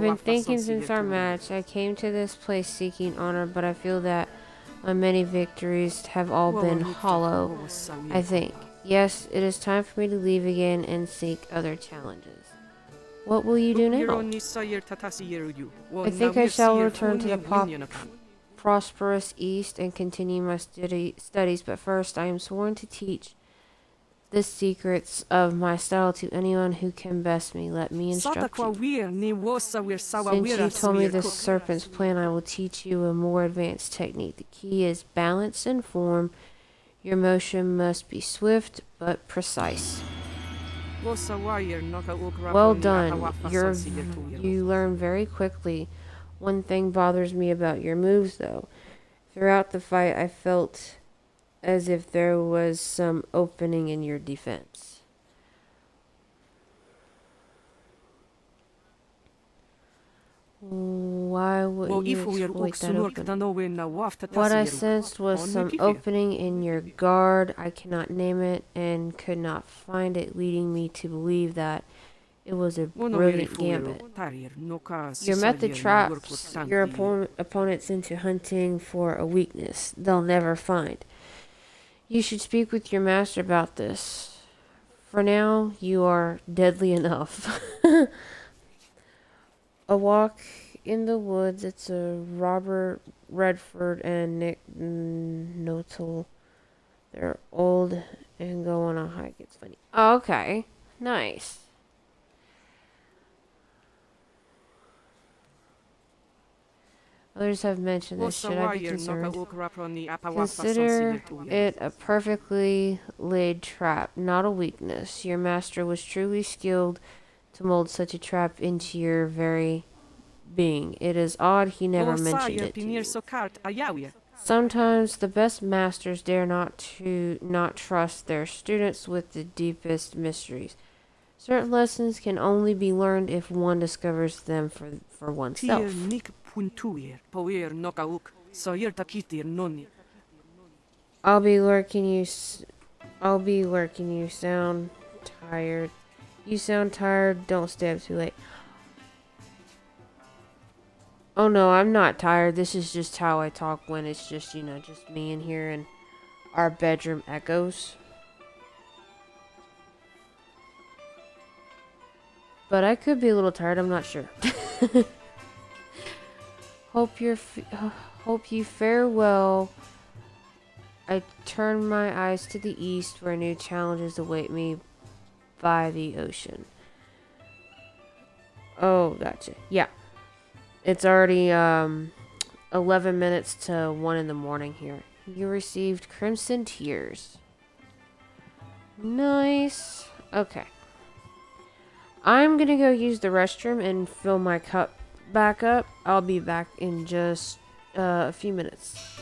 been thinking since our match. I came to this place seeking honor, but I feel that my many victories have all been hollow. I think. Yes, it is time for me to leave again and seek other challenges. What will you do now? I think I shall return to the prosperous East and continue my studies, but first I am sworn to teach the secrets of my style to anyone who can best me. Let me instruct you. Since you told me the serpent's plan, I will teach you a more advanced technique. The key is balance and form. Your motion must be swift but precise. Well done. You learn very quickly. One thing bothers me about your moves, though. Throughout the fight, I felt as if there was some opening in your defense. Why wouldn't you exploit that opening? What I sensed was some opening in your guard. I cannot name it and could not find it, leading me to believe that it was a brilliant gambit. Your method traps your opponents into hunting for a weakness they'll never find. You should speak with your master about this. For now, you are deadly enough. A walk in the woods. It's a Robert Redford and Nick Notel. They're old and go on a hike. It's funny. Oh, okay. Nice. Others have mentioned this. Should I be concerned? Consider it a perfectly laid trap, not a weakness. Your master was truly skilled to mold such a trap into your very being. It is odd he never mentioned it to you. Sometimes the best masters dare not trust their students with the deepest mysteries. Certain lessons can only be learned if one discovers them for oneself. I'll be lurking you. Sound tired. You sound tired. Don't stay up too late. Oh no, I'm not tired. This is just how I talk when it's just, just me in here and our bedroom echoes. But I could be a little tired, I'm not sure. Hope you fare well. I turn my eyes to the east where new challenges await me by the ocean. Oh, gotcha. Yeah. It's already 11 minutes to 1 in the morning here. You received Crimson Tears. Nice. Okay. I'm gonna go use the restroom and fill my cup back up. I'll be back in just a few minutes.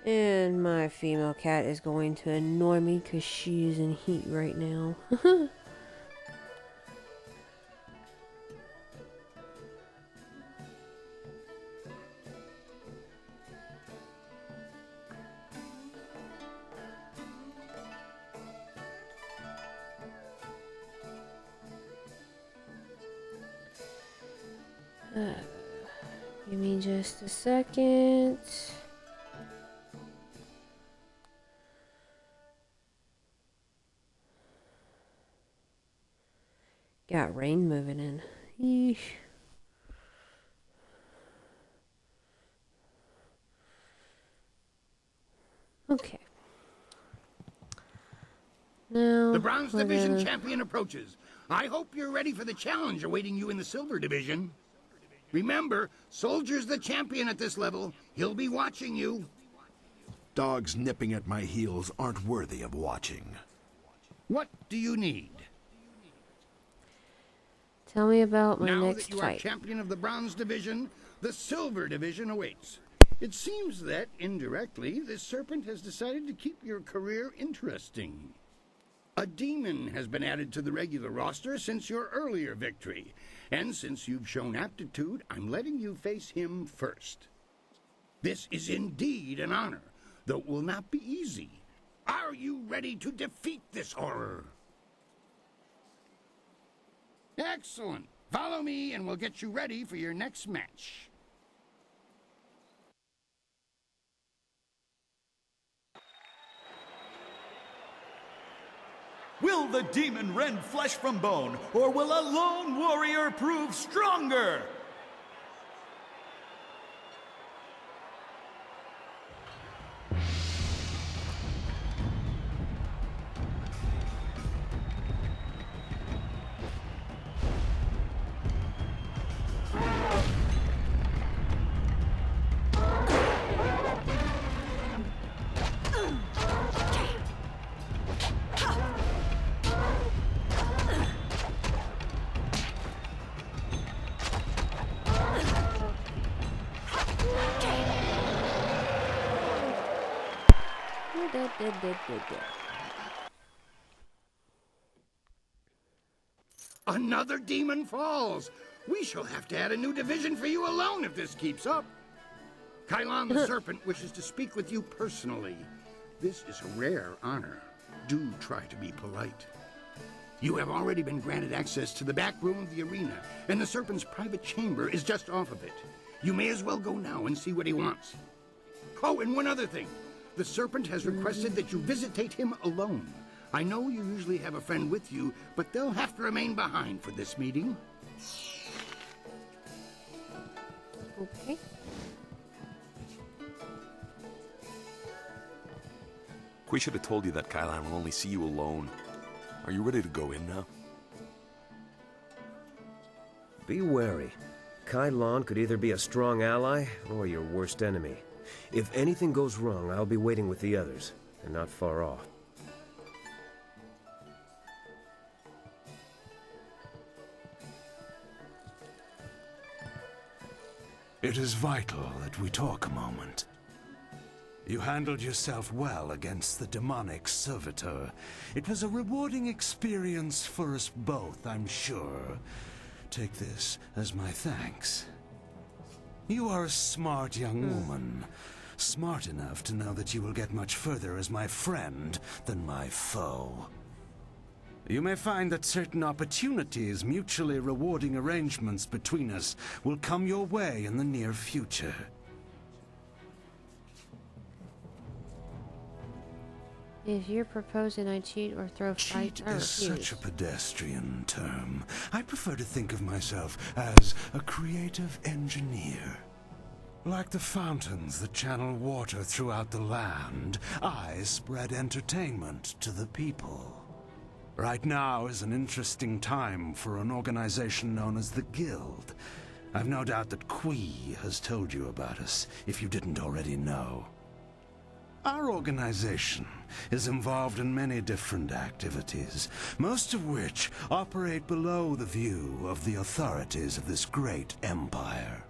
And my female cat is going to annoy me because she is in heat right now. Give me just a second. Got rain moving in. Yeesh. Okay. Now The Bronze Division champion approaches. I hope you're ready for the challenge awaiting you in the Silver Division. Remember, Soldier's the champion at this level. He'll be watching you. Dogs nipping at my heels aren't worthy of watching. What do you need? Tell me about my now next that you fight. are champion of the Bronze Division, the Silver Division awaits. It seems that, indirectly, this serpent has decided to keep your career interesting. A demon has been added to the regular roster since your earlier victory. And since you've shown aptitude, I'm letting you face him first. This is indeed an honor, though it will not be easy. Are you ready to defeat this horror? Excellent. Follow me and we'll get you ready for your next match. Will the demon rend flesh from bone, or will a lone warrior prove stronger? Another demon falls. We shall have to add a new division for you alone if this keeps up. Kylon the Serpent wishes to speak with you personally. This is a rare honor. Do try to be polite. You have already been granted access to the back room of the arena, and the Serpent's private chamber is just off of it. You may as well go now and see what he wants. Oh, and one other thing. The Serpent has requested that you visitate him alone. I know you usually have a friend with you, but they'll have to remain behind for this meeting. Okay. We should have told you that Kylon will only see you alone. Are you ready to go in now? Be wary. Kylon could either be a strong ally or your worst enemy. If anything goes wrong, I'll be waiting with the others, and not far off. It is vital that we talk a moment. You handled yourself well against the demonic servitor. It was a rewarding experience for us both, I'm sure. Take this as my thanks. You are a smart young woman. Smart enough to know that you will get much further as my friend than my foe. You may find that certain opportunities, mutually rewarding arrangements between us, will come your way in the near future. If you're proposing I cheat or throw fights, I refuse. Cheat is such a pedestrian term. I prefer to think of myself as a creative engineer. Like the fountains that channel water throughout the land, I spread entertainment to the people. Right now is an interesting time for an organization known as the Guild. I've no doubt that Kui has told you about us, if you didn't already know. Our organization is involved in many different activities, most of which operate below the view of the authorities of this great empire.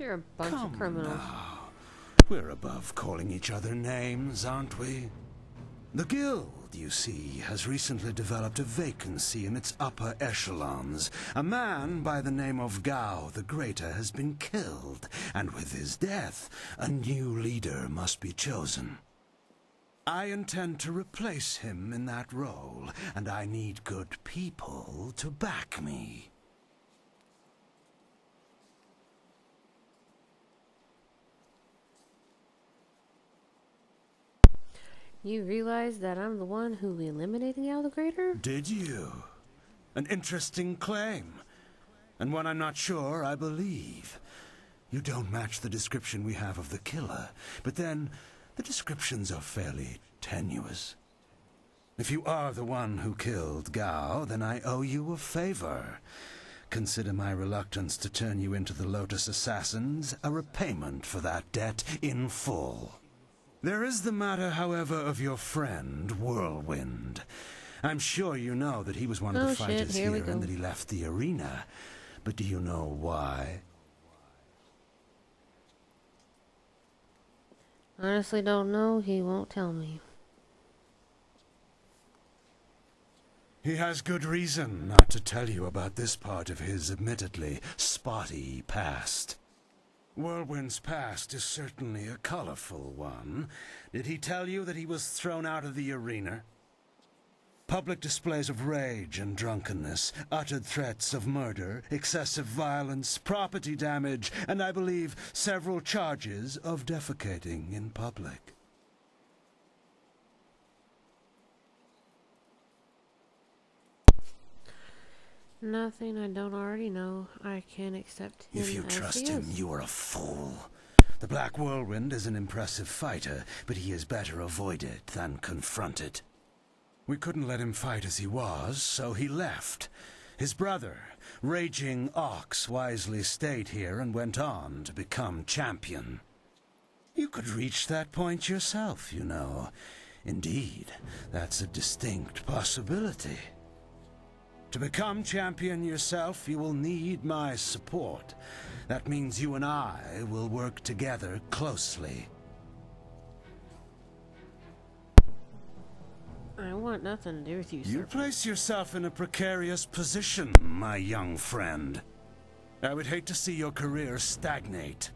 You're a bunch of criminals. Now. We're above calling each other names, aren't we? The guild, you see, has recently developed a vacancy in its upper echelons. A man by the name of Gao the Greater has been killed, and with his death, a new leader must be chosen. I intend to replace him in that role, and I need good people to back me. You realize that I'm the one who eliminated Gao the Greater? Did you? An interesting claim. And one I'm not sure I believe. You don't match the description we have of the killer, but then the descriptions are fairly tenuous. If you are the one who killed Gao, then I owe you a favor. Consider my reluctance to turn you into the Lotus Assassins a repayment for that debt in full. There is the matter, however, of your friend, Whirlwind. I'm sure you know that he was one of the fighters here and that he left the arena. But do you know why? Honestly don't know. He won't tell me. He has good reason not to tell you about this part of his admittedly spotty past. Whirlwind's past is certainly a colorful one. Did he tell you that he was thrown out of the arena? Public displays of rage and drunkenness, uttered threats of murder, excessive violence, property damage, and I believe several charges of defecating in public. Nothing I don't already know. I can't accept him If you as trust he him, is. you are a fool. The Black Whirlwind is an impressive fighter, but he is better avoided than confronted. We couldn't let him fight as he was, so he left. His brother, Raging Ox, wisely stayed here and went on to become champion. You could reach that point yourself, you know. Indeed, that's a distinct possibility. To become champion yourself, you will need my support. That means you and I will work together closely. I want nothing to do with you, You sir. place yourself in a precarious position, my young friend. I would hate to see your career stagnate.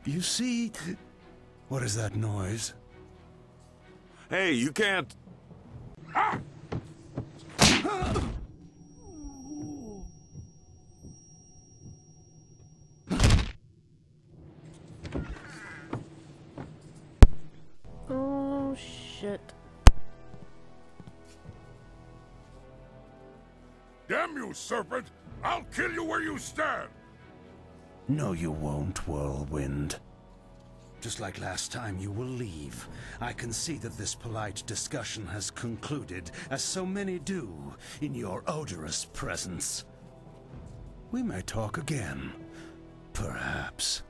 You see... What is that noise? Hey, you can't... Ah! Oh, shit. Damn you, serpent! I'll kill you where you stand! No, you won't, Whirlwind. Just like last time, you will leave. I can see that this polite discussion has concluded, as so many do, in your odorous presence. We may talk again. Perhaps.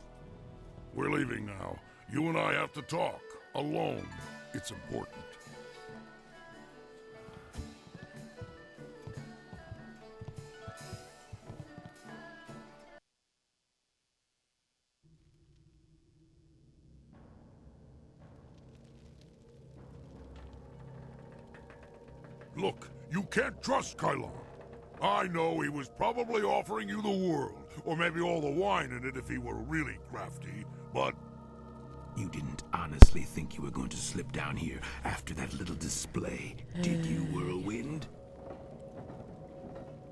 We're leaving now. You and I have to talk. Alone. It's important. Look, you can't trust Kylon. I know he was probably offering you the world, or maybe all the wine in it if he were really crafty, but... You didn't honestly think you were going to slip down here after that little display, did you, Whirlwind?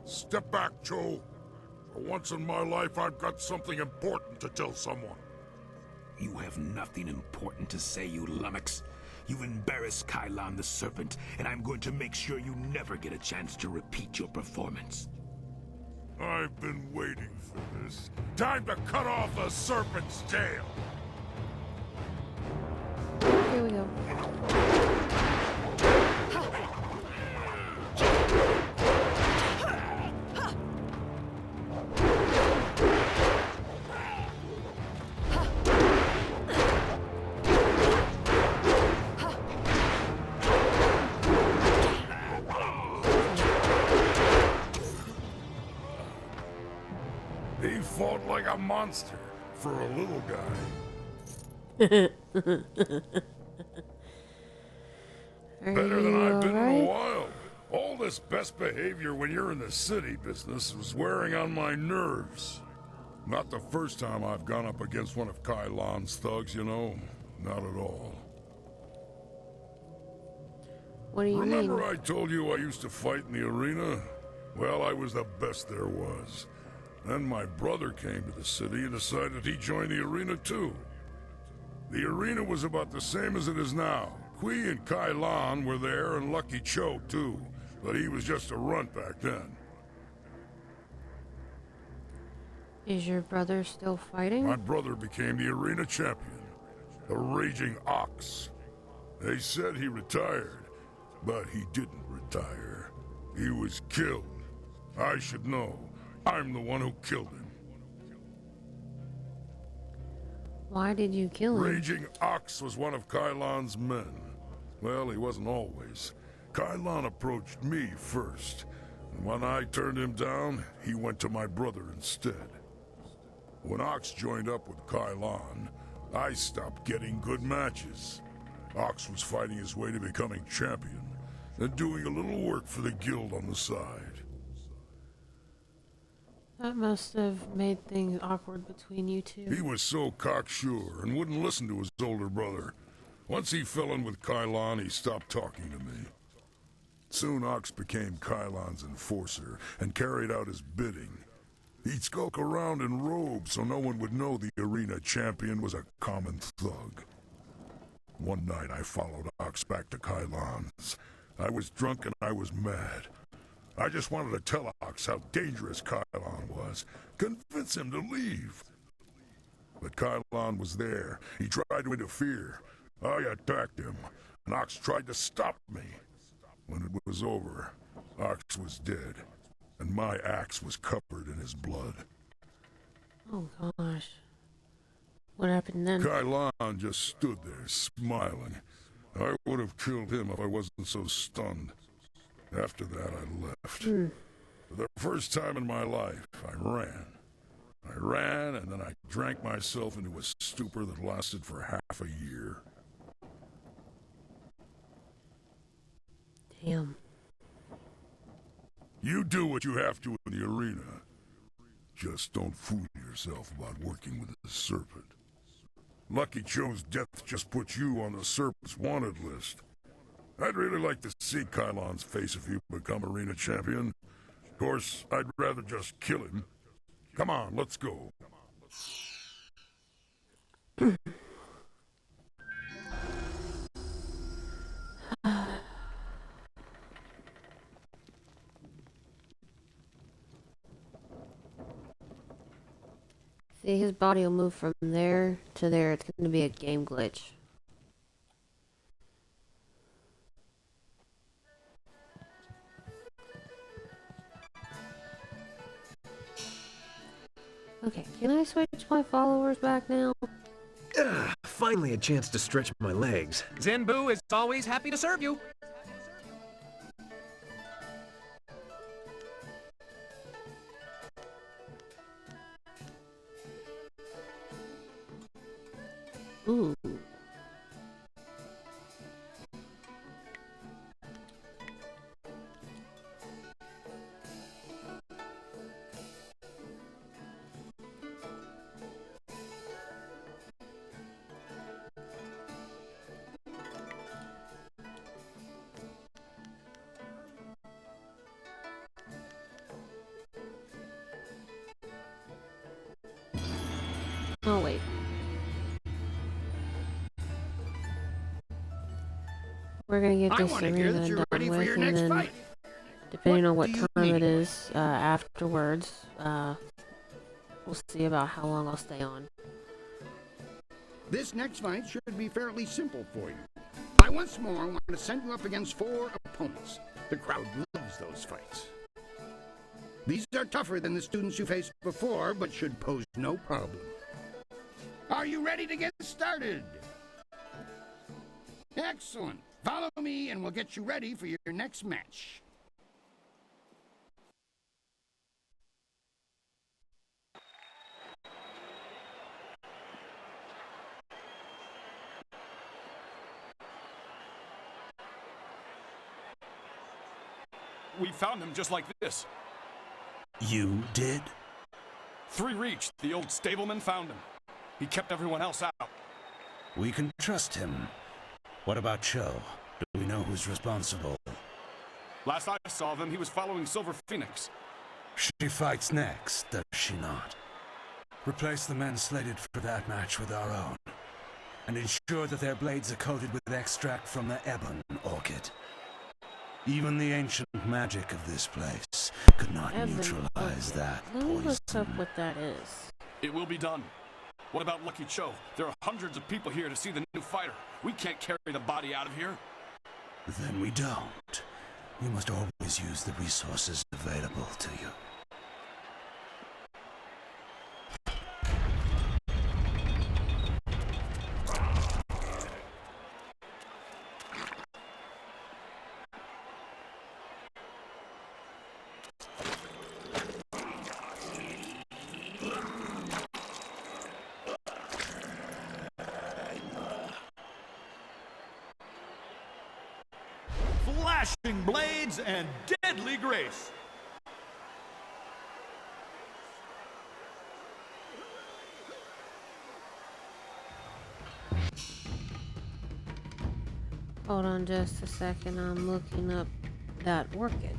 Step back, Cho. For once in my life, I've got something important to tell someone. You have nothing important to say, you lummox. You've embarrassed Kylon the Serpent, and I'm going to make sure you never get a chance to repeat your performance. I've been waiting for this. Time to cut off the serpent's tail! Here we go. He fought like a monster. for a little guy. Better than I've been in a while. All this best behavior when you're in the city business was wearing on my nerves. Not the first time I've gone up against one of Kai Lan's thugs, you know. Not at all. What do you mean? Remember I told you I used to fight in the arena? Well, I was the best there was. Then my brother came to the city and decided he'd join the arena too. The arena was about the same as it is now. Kui and Kai Lan were there, and Lucky Cho too. But he was just a runt back then. Is your brother still fighting? My brother became the arena champion. The Raging Ox. They said he retired, but he didn't retire. He was killed. I should know. I'm the one who killed him. Why did you kill him? Raging Ox was one of Kai Lan's men. Well, he wasn't always. Kai Lan approached me first, and when I turned him down, he went to my brother instead. When Ox joined up with Kai Lan, I stopped getting good matches. Ox was fighting his way to becoming champion, and doing a little work for the guild on the side. That must have made things awkward between you two. He was so cocksure and wouldn't listen to his older brother. Once he fell in with Kai Lan, he stopped talking to me. Soon Ox became Kai Lan's enforcer and carried out his bidding. He'd skulk around in robes so no one would know the arena champion was a common thug. One night I followed Ox back to Kai Lan's. I was drunk and I was mad. I just wanted to tell Ox how dangerous Kai Lan was, convince him to leave. But Kai Lan was there. He tried to interfere. I attacked him, and Ox tried to stop me. When it was over, Ox was dead, and my axe was covered in his blood. Oh gosh. What happened then? Kai Lan just stood there, smiling. I would have killed him if I wasn't so stunned. After that, I left. For the first time in my life, I ran. I ran, and then I drank myself into a stupor that lasted for half a year. Damn. You do what you have to in the arena. Just don't fool yourself about working with the Serpent. Lucky Cho's death just put you on the Serpent's wanted list. I'd really like to see Kai Lan's face if you become arena champion. Of course, I'd rather just kill him. Come on, let's go. See, his body will move from there to there. It's going to be a game glitch. Okay, can I switch my followers back now? Finally a chance to stretch my legs. Zenbu is always happy to serve you. Ooh. Oh, wait. We're gonna get this arena done with, and then, depending on what time it is afterwards, we'll see about how long I'll stay on. This next fight should be fairly simple for you. I once more want to send you up against 4 opponents. The crowd loves those fights. These are tougher than the students you faced before, but should pose no problem. Are you ready to get started? Excellent. Follow me and we'll get you ready for your next match. We found him just like this. You did? 3 Reach, the old stableman, found him. He kept everyone else out. We can trust him. What about Cho? Do we know who's responsible? Last I saw them, he was following Silver Phoenix. She fights next, does she not? Replace the men slated for that match with our own, and ensure that their blades are coated with extract from the Ebon Orchid. Even the ancient magic of this place could not neutralize that Let me poison. look up what that is. It will be done. What about Lucky Cho? There are hundreds of people here to see the new fighter. We can't carry the body out of here. Then we don't. You must always use the resources available to you. Flashing blades and deadly grace. Hold on just a second, I'm looking up that orchid.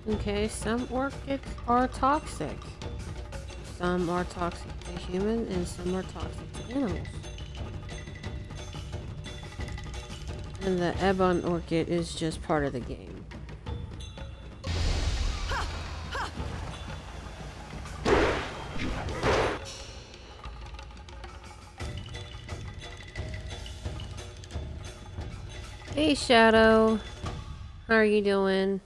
Okay, some orchids are toxic. Some are toxic to humans and some are toxic to animals. And the Ebon Orchid is just part of the game. Hey Shadow, how are you doing?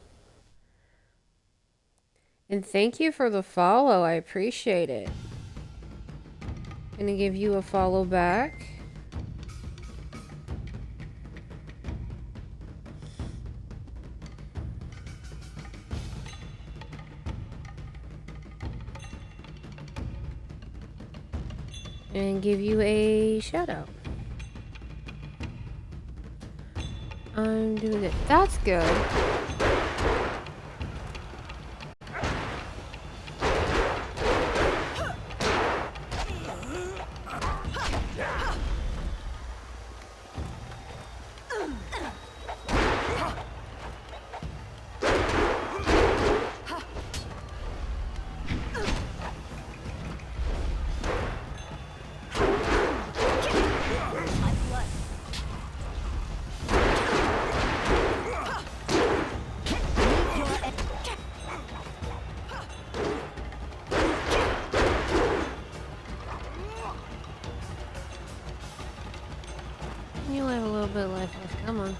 And thank you for the follow, I appreciate it. Gonna give you a follow back. And give you a shout out. I'm doing it. That's good. You have a little bit of life left. Come on.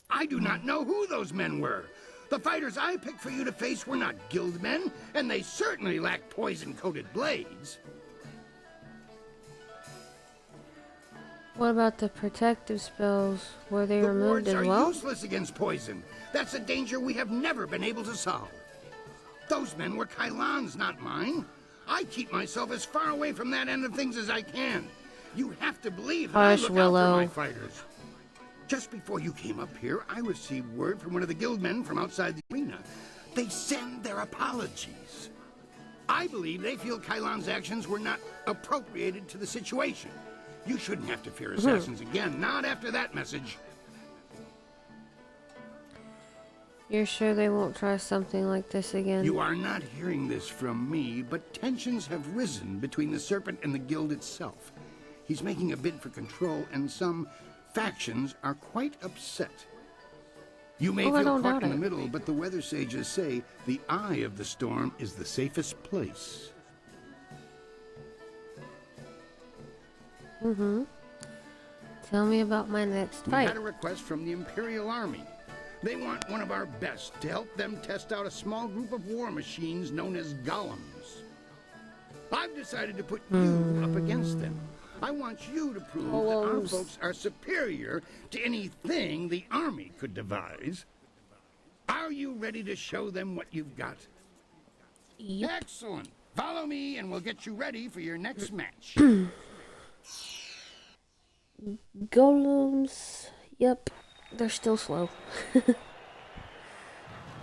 I do not know who those men were. The fighters I picked for you to face were not guild men, and they certainly lacked poison-coated blades. What about the protective spells? Were they The removed wards as are well? useless against poison. That's a danger we have never been able to solve. Those men were Kailan's, not mine. I keep myself as far away from that end of things as I can. You have to believe that I Hush, look out Willow. for my fighters. Just before you came up here, I received word from one of the guildmen from outside the arena. They send their apologies. I believe they feel Kailan's actions were not appropriated to the situation. You shouldn't have to fear assassins again, not after that message. You're sure they won't try something like this again? You are not hearing this from me, but tensions have risen between the Serpent and the Guild itself. He's making a bid for control, and some factions are quite upset. You may feel caught in the middle, but the weather sages say the eye of the storm is the safest place. Mm-hmm. Tell me about my next fight. We had a request from the Imperial Army. They want one of our best to help them test out a small group of war machines known as golems. I've decided to put you up against them. I want you to prove that our folks are superior to anything the army could devise. Are you ready to show them what you've got? Yep. Excellent. Follow me and we'll get you ready for your next match. Golems. Yep. They're still slow.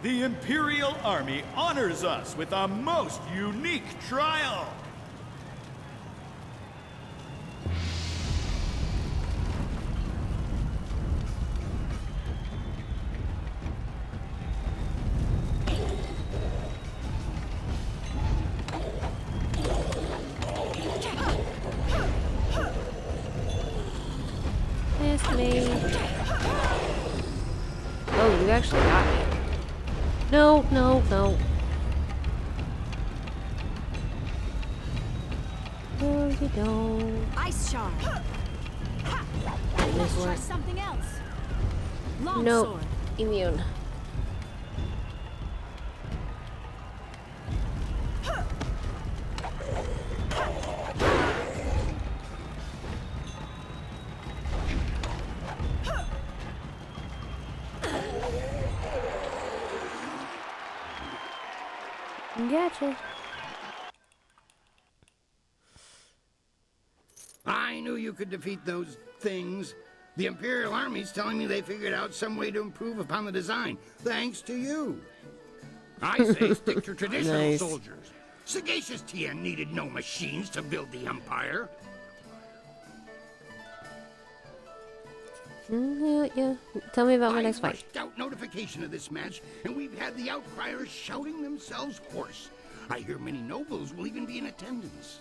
The Imperial Army honors us with a most unique trial. Miss me. Oh, you actually got me. No, no, no. No, you don't. Ice shard. Let's try something else. Long Nope. sword. Immune. Gotcha. I knew you could defeat those things. The Imperial Army's telling me they figured out some way to improve upon the design, thanks to you. I say stick to traditional soldiers. Sagacious Tien needed no machines to build the Empire. Yeah. Tell me about my next fight. I rushed out notification of this match, and we've had the outcriers shouting themselves hoarse. I hear many nobles will even be in attendance.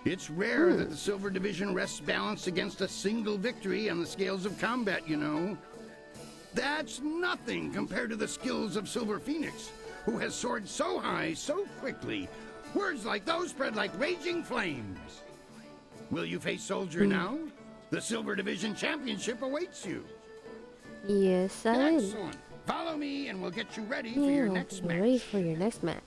It's rare that the Silver Division rests balanced against a single victory on the scales of combat, you know. That's nothing compared to the skills of Silver Phoenix, who has soared so high so quickly. Words like those spread like raging flames. Will you face Soldier now? The Silver Division Championship awaits you. Yes, I will. Excellent. Follow me and we'll get you ready for your next match. Ready for your next match.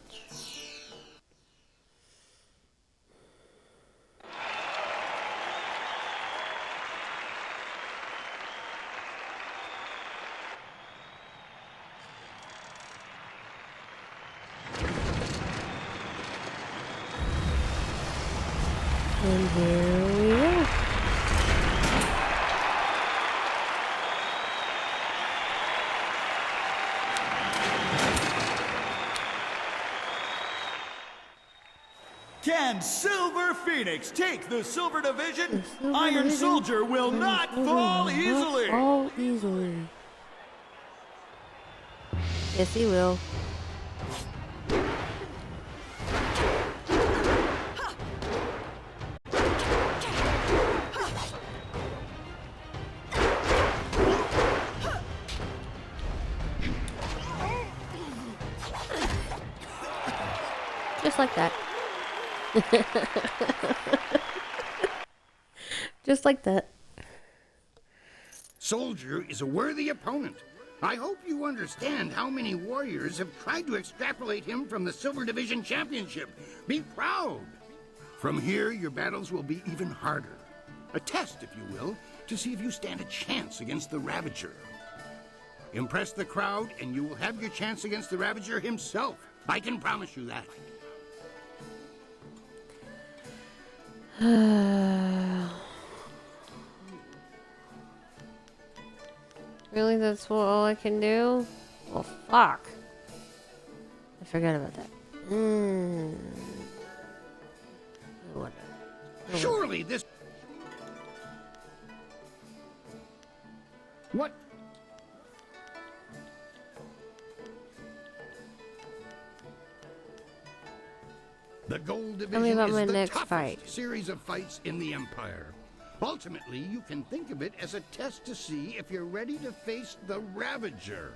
And here we go. Can Silver Phoenix take the Silver Division? Iron Soldier will not fall easily. Fall easily. Yes, he will. Just like that. Just like that. Soldier is a worthy opponent. I hope you understand how many warriors have tried to extrapolate him from the Silver Division Championship. Be proud. From here, your battles will be even harder. A test, if you will, to see if you stand a chance against the Ravager. Impress the crowd, and you will have your chance against the Ravager himself. I can promise you that. Really, that's all I can do? Well, fuck. I forgot about that. Whatever. Surely this... What? The Gold Tell me Division about is my the next toughest fight. series of fights in the Empire. Ultimately, you can think of it as a test to see if you're ready to face the Ravager.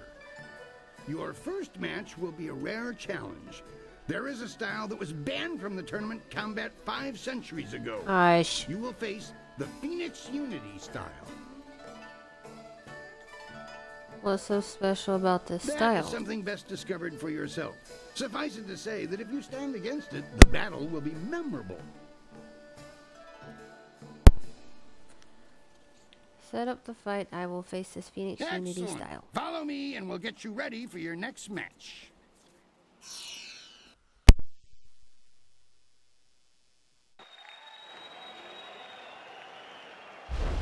Your first match will be a rare challenge. There is a style that was banned from the tournament combat 5 centuries ago. Gosh. You will face the Phoenix Unity style. What's so special about this That style? is something best discovered for yourself. Suffice it to say that if you stand against it, the battle will be memorable. Set up the fight. I will face this Phoenix Unity Excellent. style. Follow me and we'll get you ready for your next match.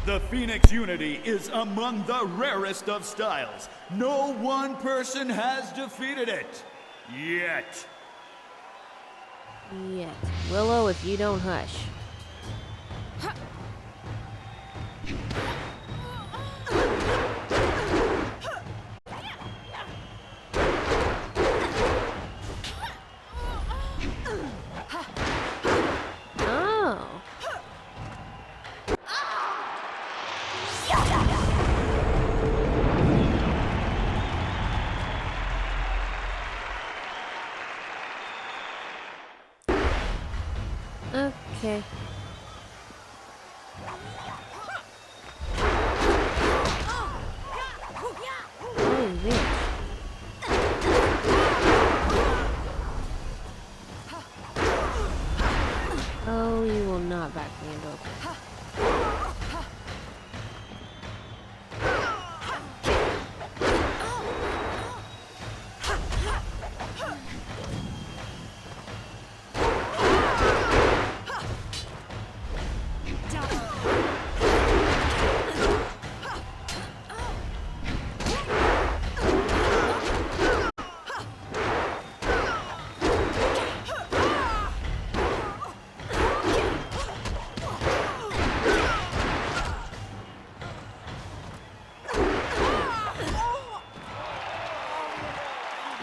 The Phoenix Unity is among the rarest of styles. No one person has defeated it. Yet. Yet. Willow, if you don't hush. Oh. Okay. Oh, bitch. Oh, you will not back me into a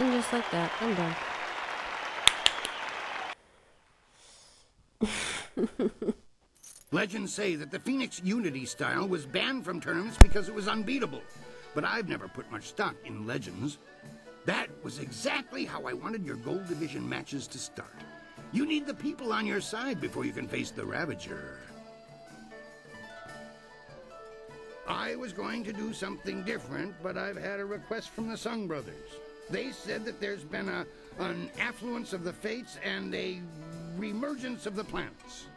And just like that, I'm done. Legends say that the Phoenix Unity style was banned from tournaments because it was unbeatable. But I've never put much stock in legends. That was exactly how I wanted your Gold Division matches to start. You need the people on your side before you can face the Ravager. I was going to do something different, but I've had a request from the Sung brothers. They said that there's been an affluence of the fates and a reemergence of the planets.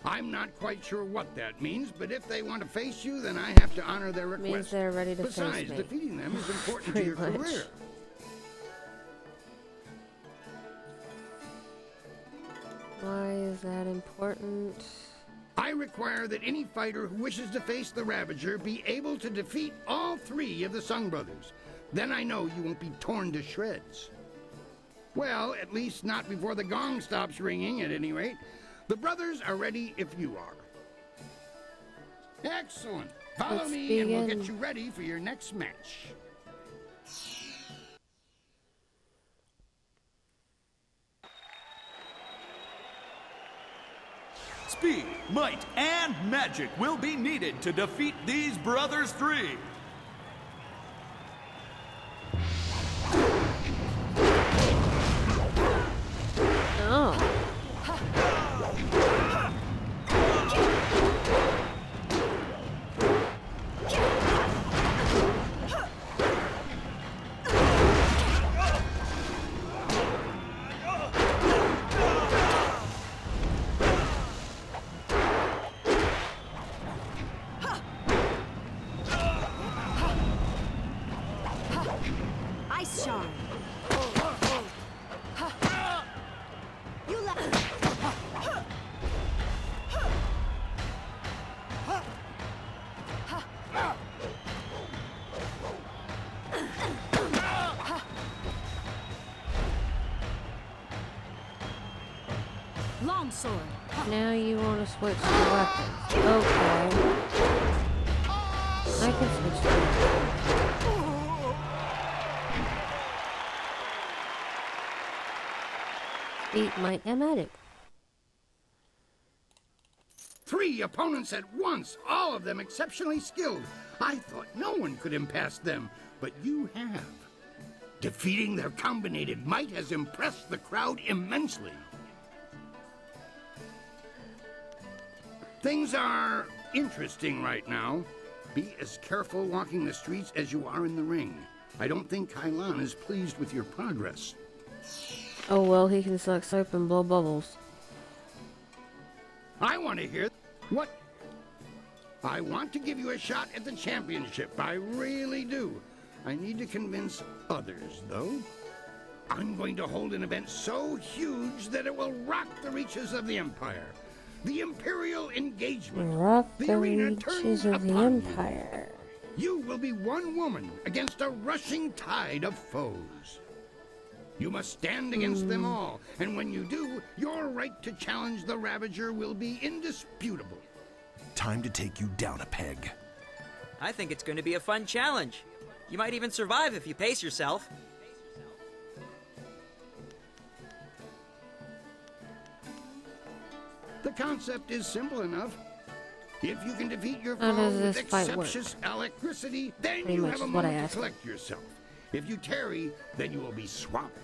I'm not quite sure what that means, but if they want to face you, then I have to honor their request. Means they're ready to face me. Besides, defeating them is important to Pretty your much. career. Why is that important? I require that any fighter who wishes to face the Ravager be able to defeat all 3 of the Sung brothers. Then I know you won't be torn to shreds. Well, at least not before the gong stops ringing, at any rate. The brothers are ready if you are. Excellent. Follow Let's me and we'll begin. get you ready for your next match. Speed, might, and magic will be needed to defeat these brothers 3. Oh. Ice Shard. You Longsword. Now you want to switch to weapons. Okay. I can switch to weapons. Eat my emetic. 3 opponents at once, all of them exceptionally skilled. I thought no one could impass them, but you have. Defeating their combinated might has impressed the crowd immensely. Things are interesting right now. Be as careful walking the streets as you are in the ring. I don't think Kailan is pleased with your progress. Oh well, he can suck soap and blow bubbles. I want to hear what? I want to give you a shot at the championship. I really do. I need to convince others, though. I'm going to hold an event so huge that it will rock the reaches of the Empire. The Imperial Engagement. Rock The the arena turns reaches of the upon Empire. You will be one woman against a rushing tide of foes. You must stand against them all, and when you do, your right to challenge the Ravager will be indisputable. Time to take you down a peg. I think it's going to be a fun challenge. You might even survive if you pace yourself. The concept is simple enough. If you can defeat your How foe does with this fight work? exceptious alacrity, then Pretty you much have a what I moment asked. to collect yourself. If you tarry, then you will be swamped.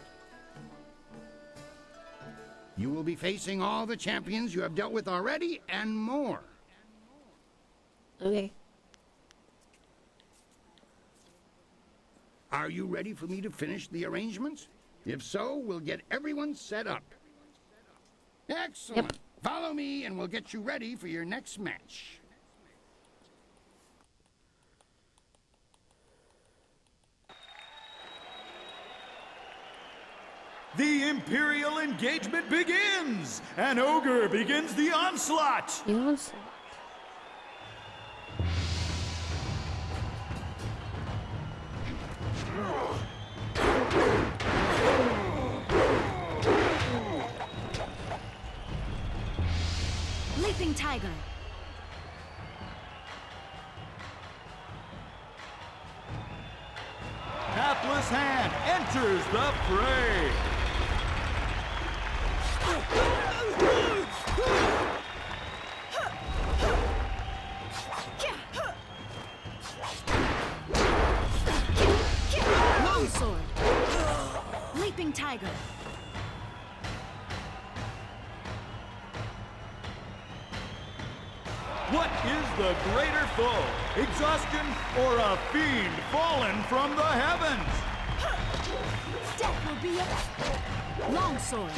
You will be facing all the champions you have dealt with already and more. Okay. Are you ready for me to finish the arrangements? If so, we'll get everyone set up. Excellent. Yep. Follow me and we'll get you ready for your next match. The Imperial engagement begins! An ogre begins the onslaught! Yes. Leaping Tiger. Hapless Hand enters the fray! Longsword. Leaping Tiger. What is the greater foe? Exhaustion or a fiend fallen from the heavens? Death will be a longsword.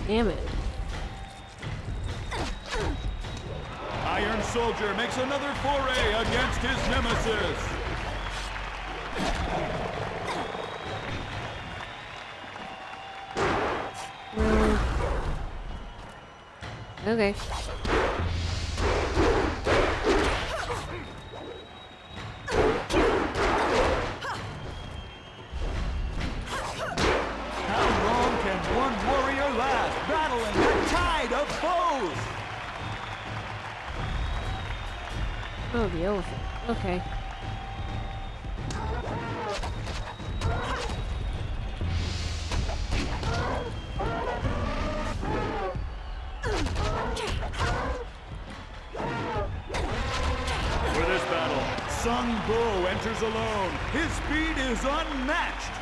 Damn it. Iron Soldier makes another foray against his nemesis. Okay. How long can one warrior last, battling the tide of foes? Oh, the elephant. Okay. For this battle, Sung Bo enters alone. His speed is unmatched.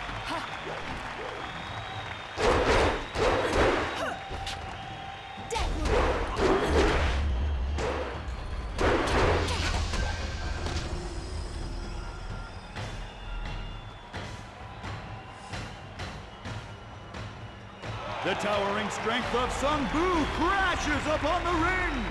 The towering strength of Sung Bu crashes upon the ring.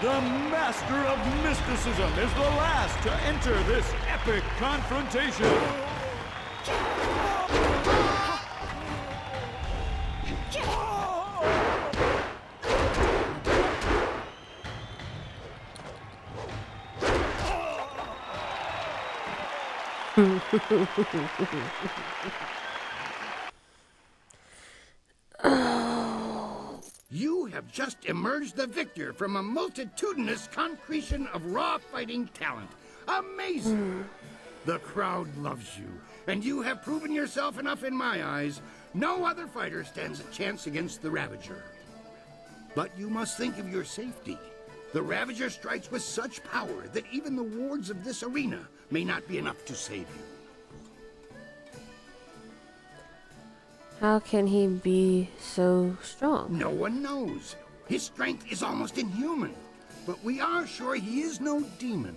The master of mysticism is the last to enter this epic confrontation. You have just emerged the victor from a multitudinous concretion of raw fighting talent. Amazing! The crowd loves you, and you have proven yourself enough in my eyes. No other fighter stands a chance against the Ravager. But you must think of your safety. The Ravager strikes with such power that even the wards of this arena may not be enough to save you. How can he be so strong? No one knows. His strength is almost inhuman. But we are sure he is no demon.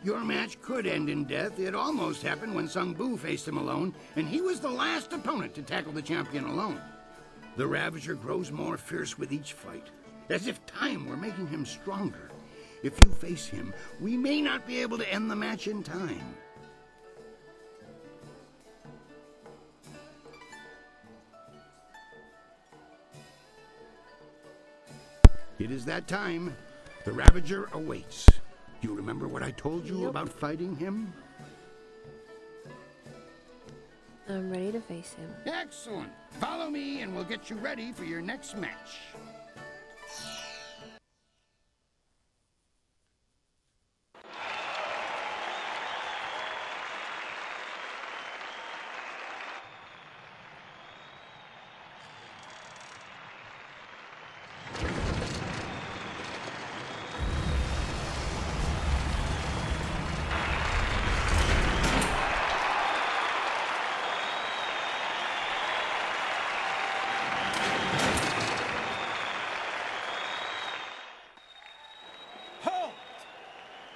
Your match could end in death. It almost happened when Sung Bu faced him alone, and he was the last opponent to tackle the champion alone. The Ravager grows more fierce with each fight, as if time were making him stronger. If you face him, we may not be able to end the match in time. It is that time. The Ravager awaits. You remember what I told you about fighting him? I'm ready to face him. Excellent. Follow me and we'll get you ready for your next match.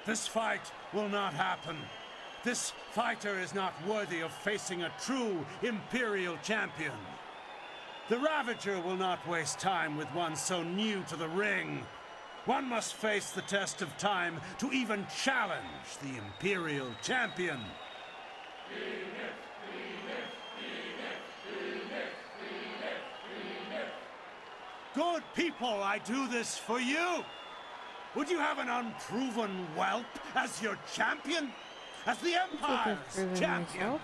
This fight will not happen. This fighter is not worthy of facing a true Imperial champion. The Ravager will not waste time with one so new to the ring. One must face the test of time to even challenge the Imperial champion. Good people, I do this for you. Would you have an unproven whelp as your champion? As the Empire's champion?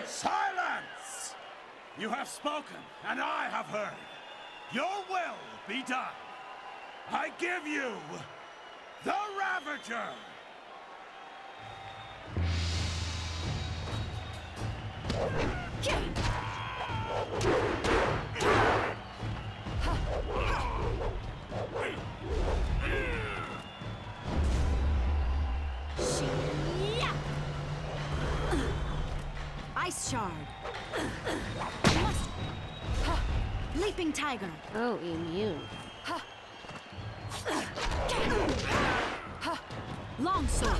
Silence! You have spoken, and I have heard. Your will be done. I give you the Ravager! Ice Shard. Leaping Tiger. Oh, immune. Long Sword.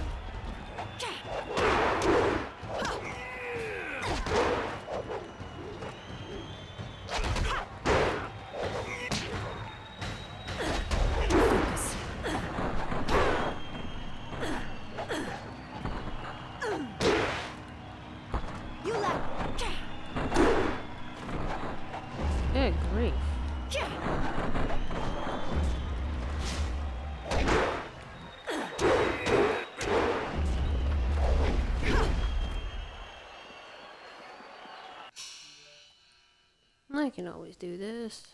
Good grief. I can always do this.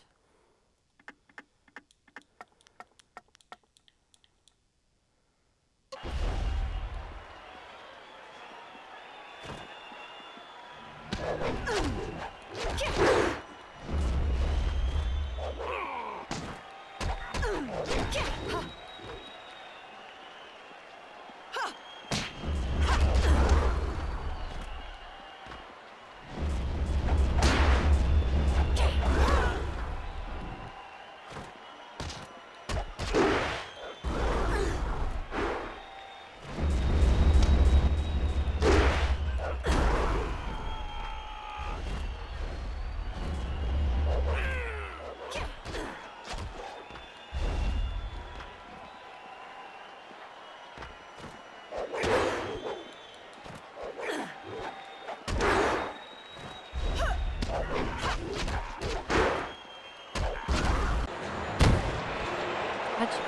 Gotcha.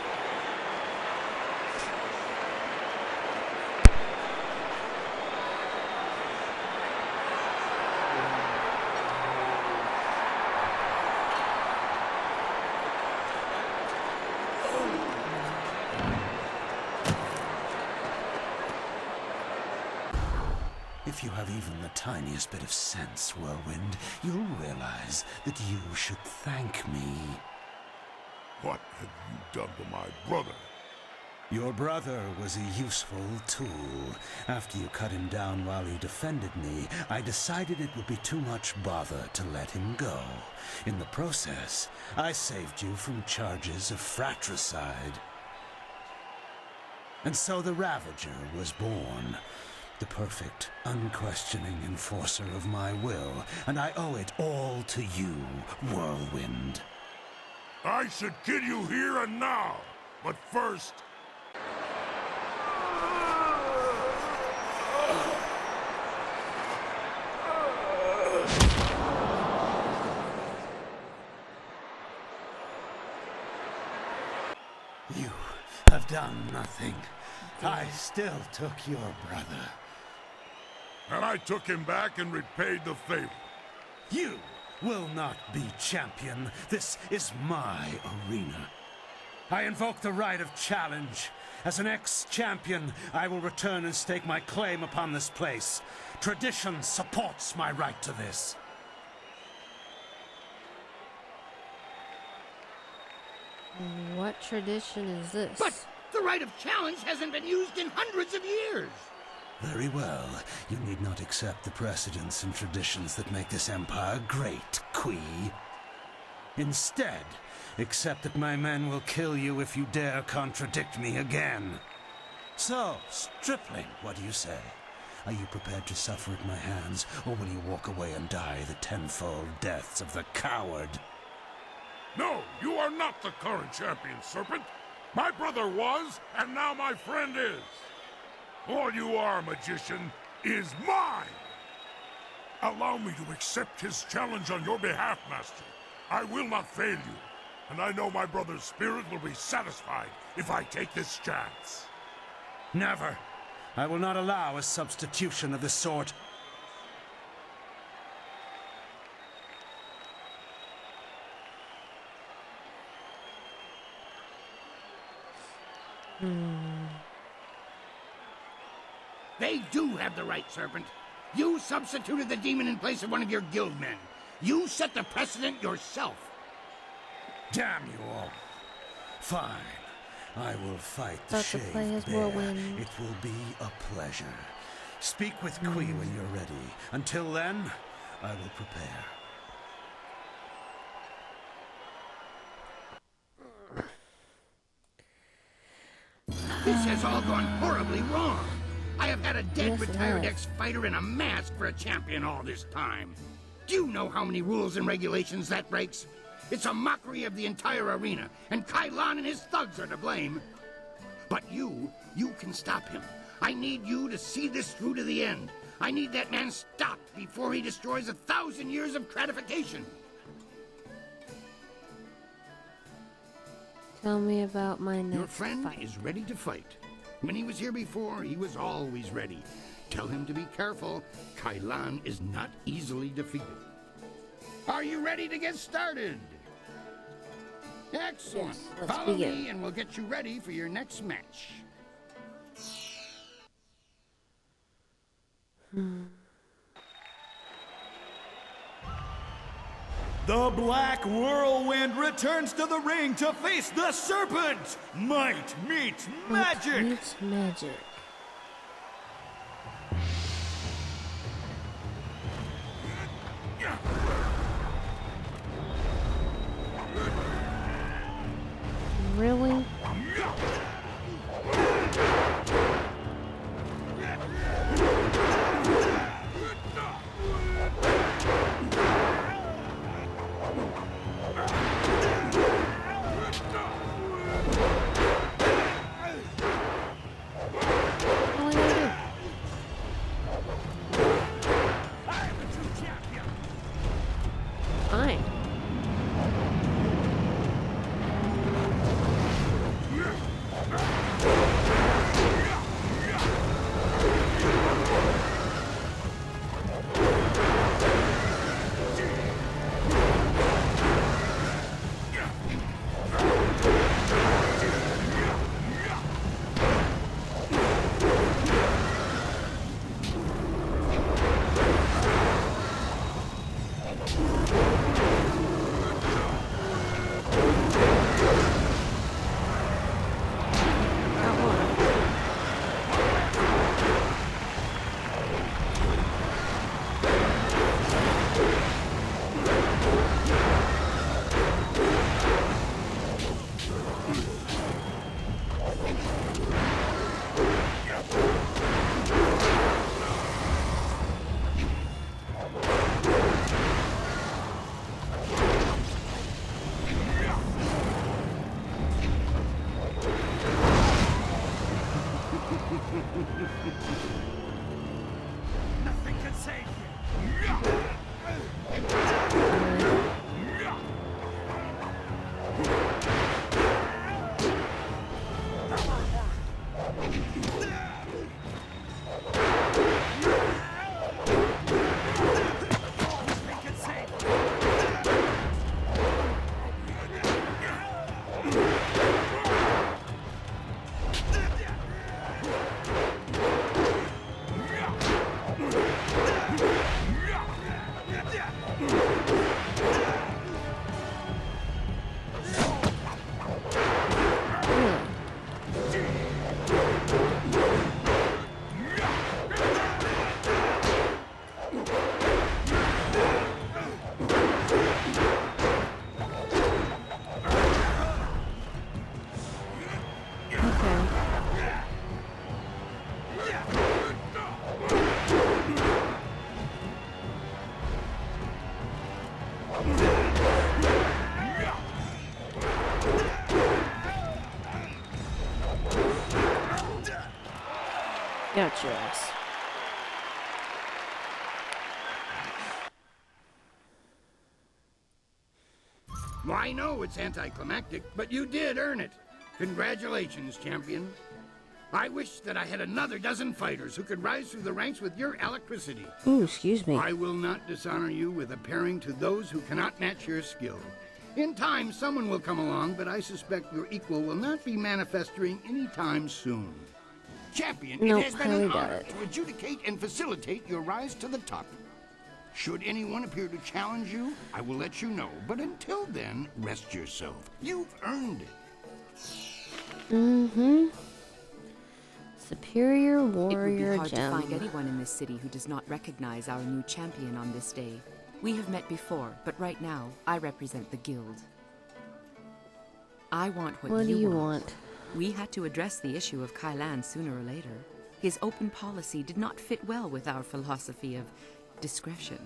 If you have even the tiniest bit of sense, Whirlwind, you'll realize that you should thank me. What have you done to my brother? Your brother was a useful tool. After you cut him down while he defended me, I decided it would be too much bother to let him go. In the process, I saved you from charges of fratricide. And so the Ravager was born. The perfect, unquestioning enforcer of my will, and I owe it all to you, Whirlwind. I should kill you here and now, but first... You have done nothing. I still took your brother. And I took him back and repaid the favor. You will not be champion. This is my arena. I invoke the right of challenge. As an ex-champion, I will return and stake my claim upon this place. Tradition supports my right to this. What tradition is this? But the right of challenge hasn't been used in hundreds of years. Very well. You need not accept the precedents and traditions that make this empire great, Kui. Instead, accept that my men will kill you if you dare contradict me again. So, Stripling, what do you say? Are you prepared to suffer at my hands, or will you walk away and die the tenfold deaths of the coward? No, you are not the current champion, Serpent. My brother was, and now my friend is. All you are, magician, is mine! Allow me to accept his challenge on your behalf, Master. I will not fail you, and I know my brother's spirit will be satisfied if I take this chance. Never. I will not allow a substitution of this sort. They do have the right, Serpent. You substituted the demon in place of one of your guild men. You set the precedent yourself. Damn you all. Fine. I will fight the About to Shaved play as Bear. Whirlwind. It will be a pleasure. Speak with Kui when you're ready. Until then, I will prepare. This has all gone horribly wrong. I have had a dead Yes, it retired has. ex-fighter in a mask for a champion all this time. Do you know how many rules and regulations that breaks? It's a mockery of the entire arena, and Kai Lan and his thugs are to blame. But you can stop him. I need you to see this through to the end. I need that man stopped before he destroys 1,000 years of gratification. Tell me about my next Your friend fight. is ready to fight. When he was here before, he was always ready. Tell him to be careful. Kai Lan is not easily defeated. Are you ready to get started? Excellent. Yes, let's Follow begin. me and we'll get you ready for your next match. The Black Whirlwind returns to the ring to face the Serpent! Might meets magic! Meets magic. Really? What do I do? Fine. Nothing can save Got your ass. Well, I know it's anticlimactic, but you did earn it. Congratulations, champion. I wish that I had another dozen fighters who could rise through the ranks with your electricity. Ooh, excuse me. I will not dishonor you with appearing to those who cannot match your skill. In time, someone will come along, but I suspect your equal will not be manifesting anytime soon. Champion, Nope, it has been I an got honor it. to adjudicate and facilitate your rise to the top. Should anyone appear to challenge you, I will let you know. But until then, rest yourself. You've earned it. Mm-hmm. Superior It would be warrior hard gem. to find anyone in this city who does not recognize our new champion on this day. We have met before, but right now, I represent the guild. I want what What do you want? We had to address the issue of Kailan sooner or later. His open policy did not fit well with our philosophy of discretion.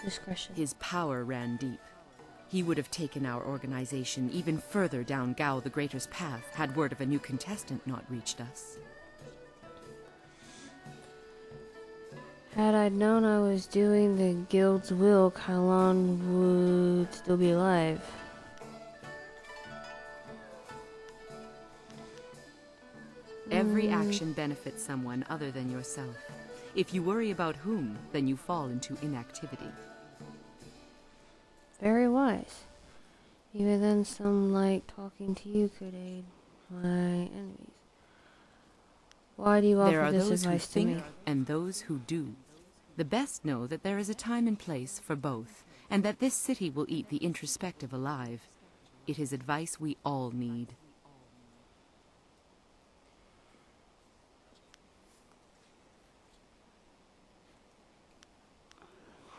Discretion. His power ran deep. He would have taken our organization even further down Gao the Greater's path had word of a new contestant not reached us. Had I known I was doing the guild's will, Kailan would still be alive. Every action benefits someone other than yourself. If you worry about whom, then you fall into inactivity. Very wise. Even then, some like talking to you could aid my enemies. Why do you There offer are this those who advice to think me? and those who do. The best know that there is a time and place for both, and that this city will eat the introspective alive. It is advice we all need.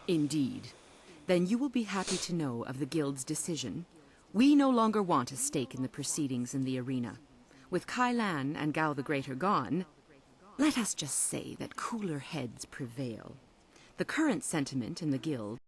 Indeed. Then you will be happy to know of the Guild's decision. We no longer want a stake in the proceedings in the arena. With Kailan and Gao the Greater gone, let us just say that cooler heads prevail. The current sentiment in the Guild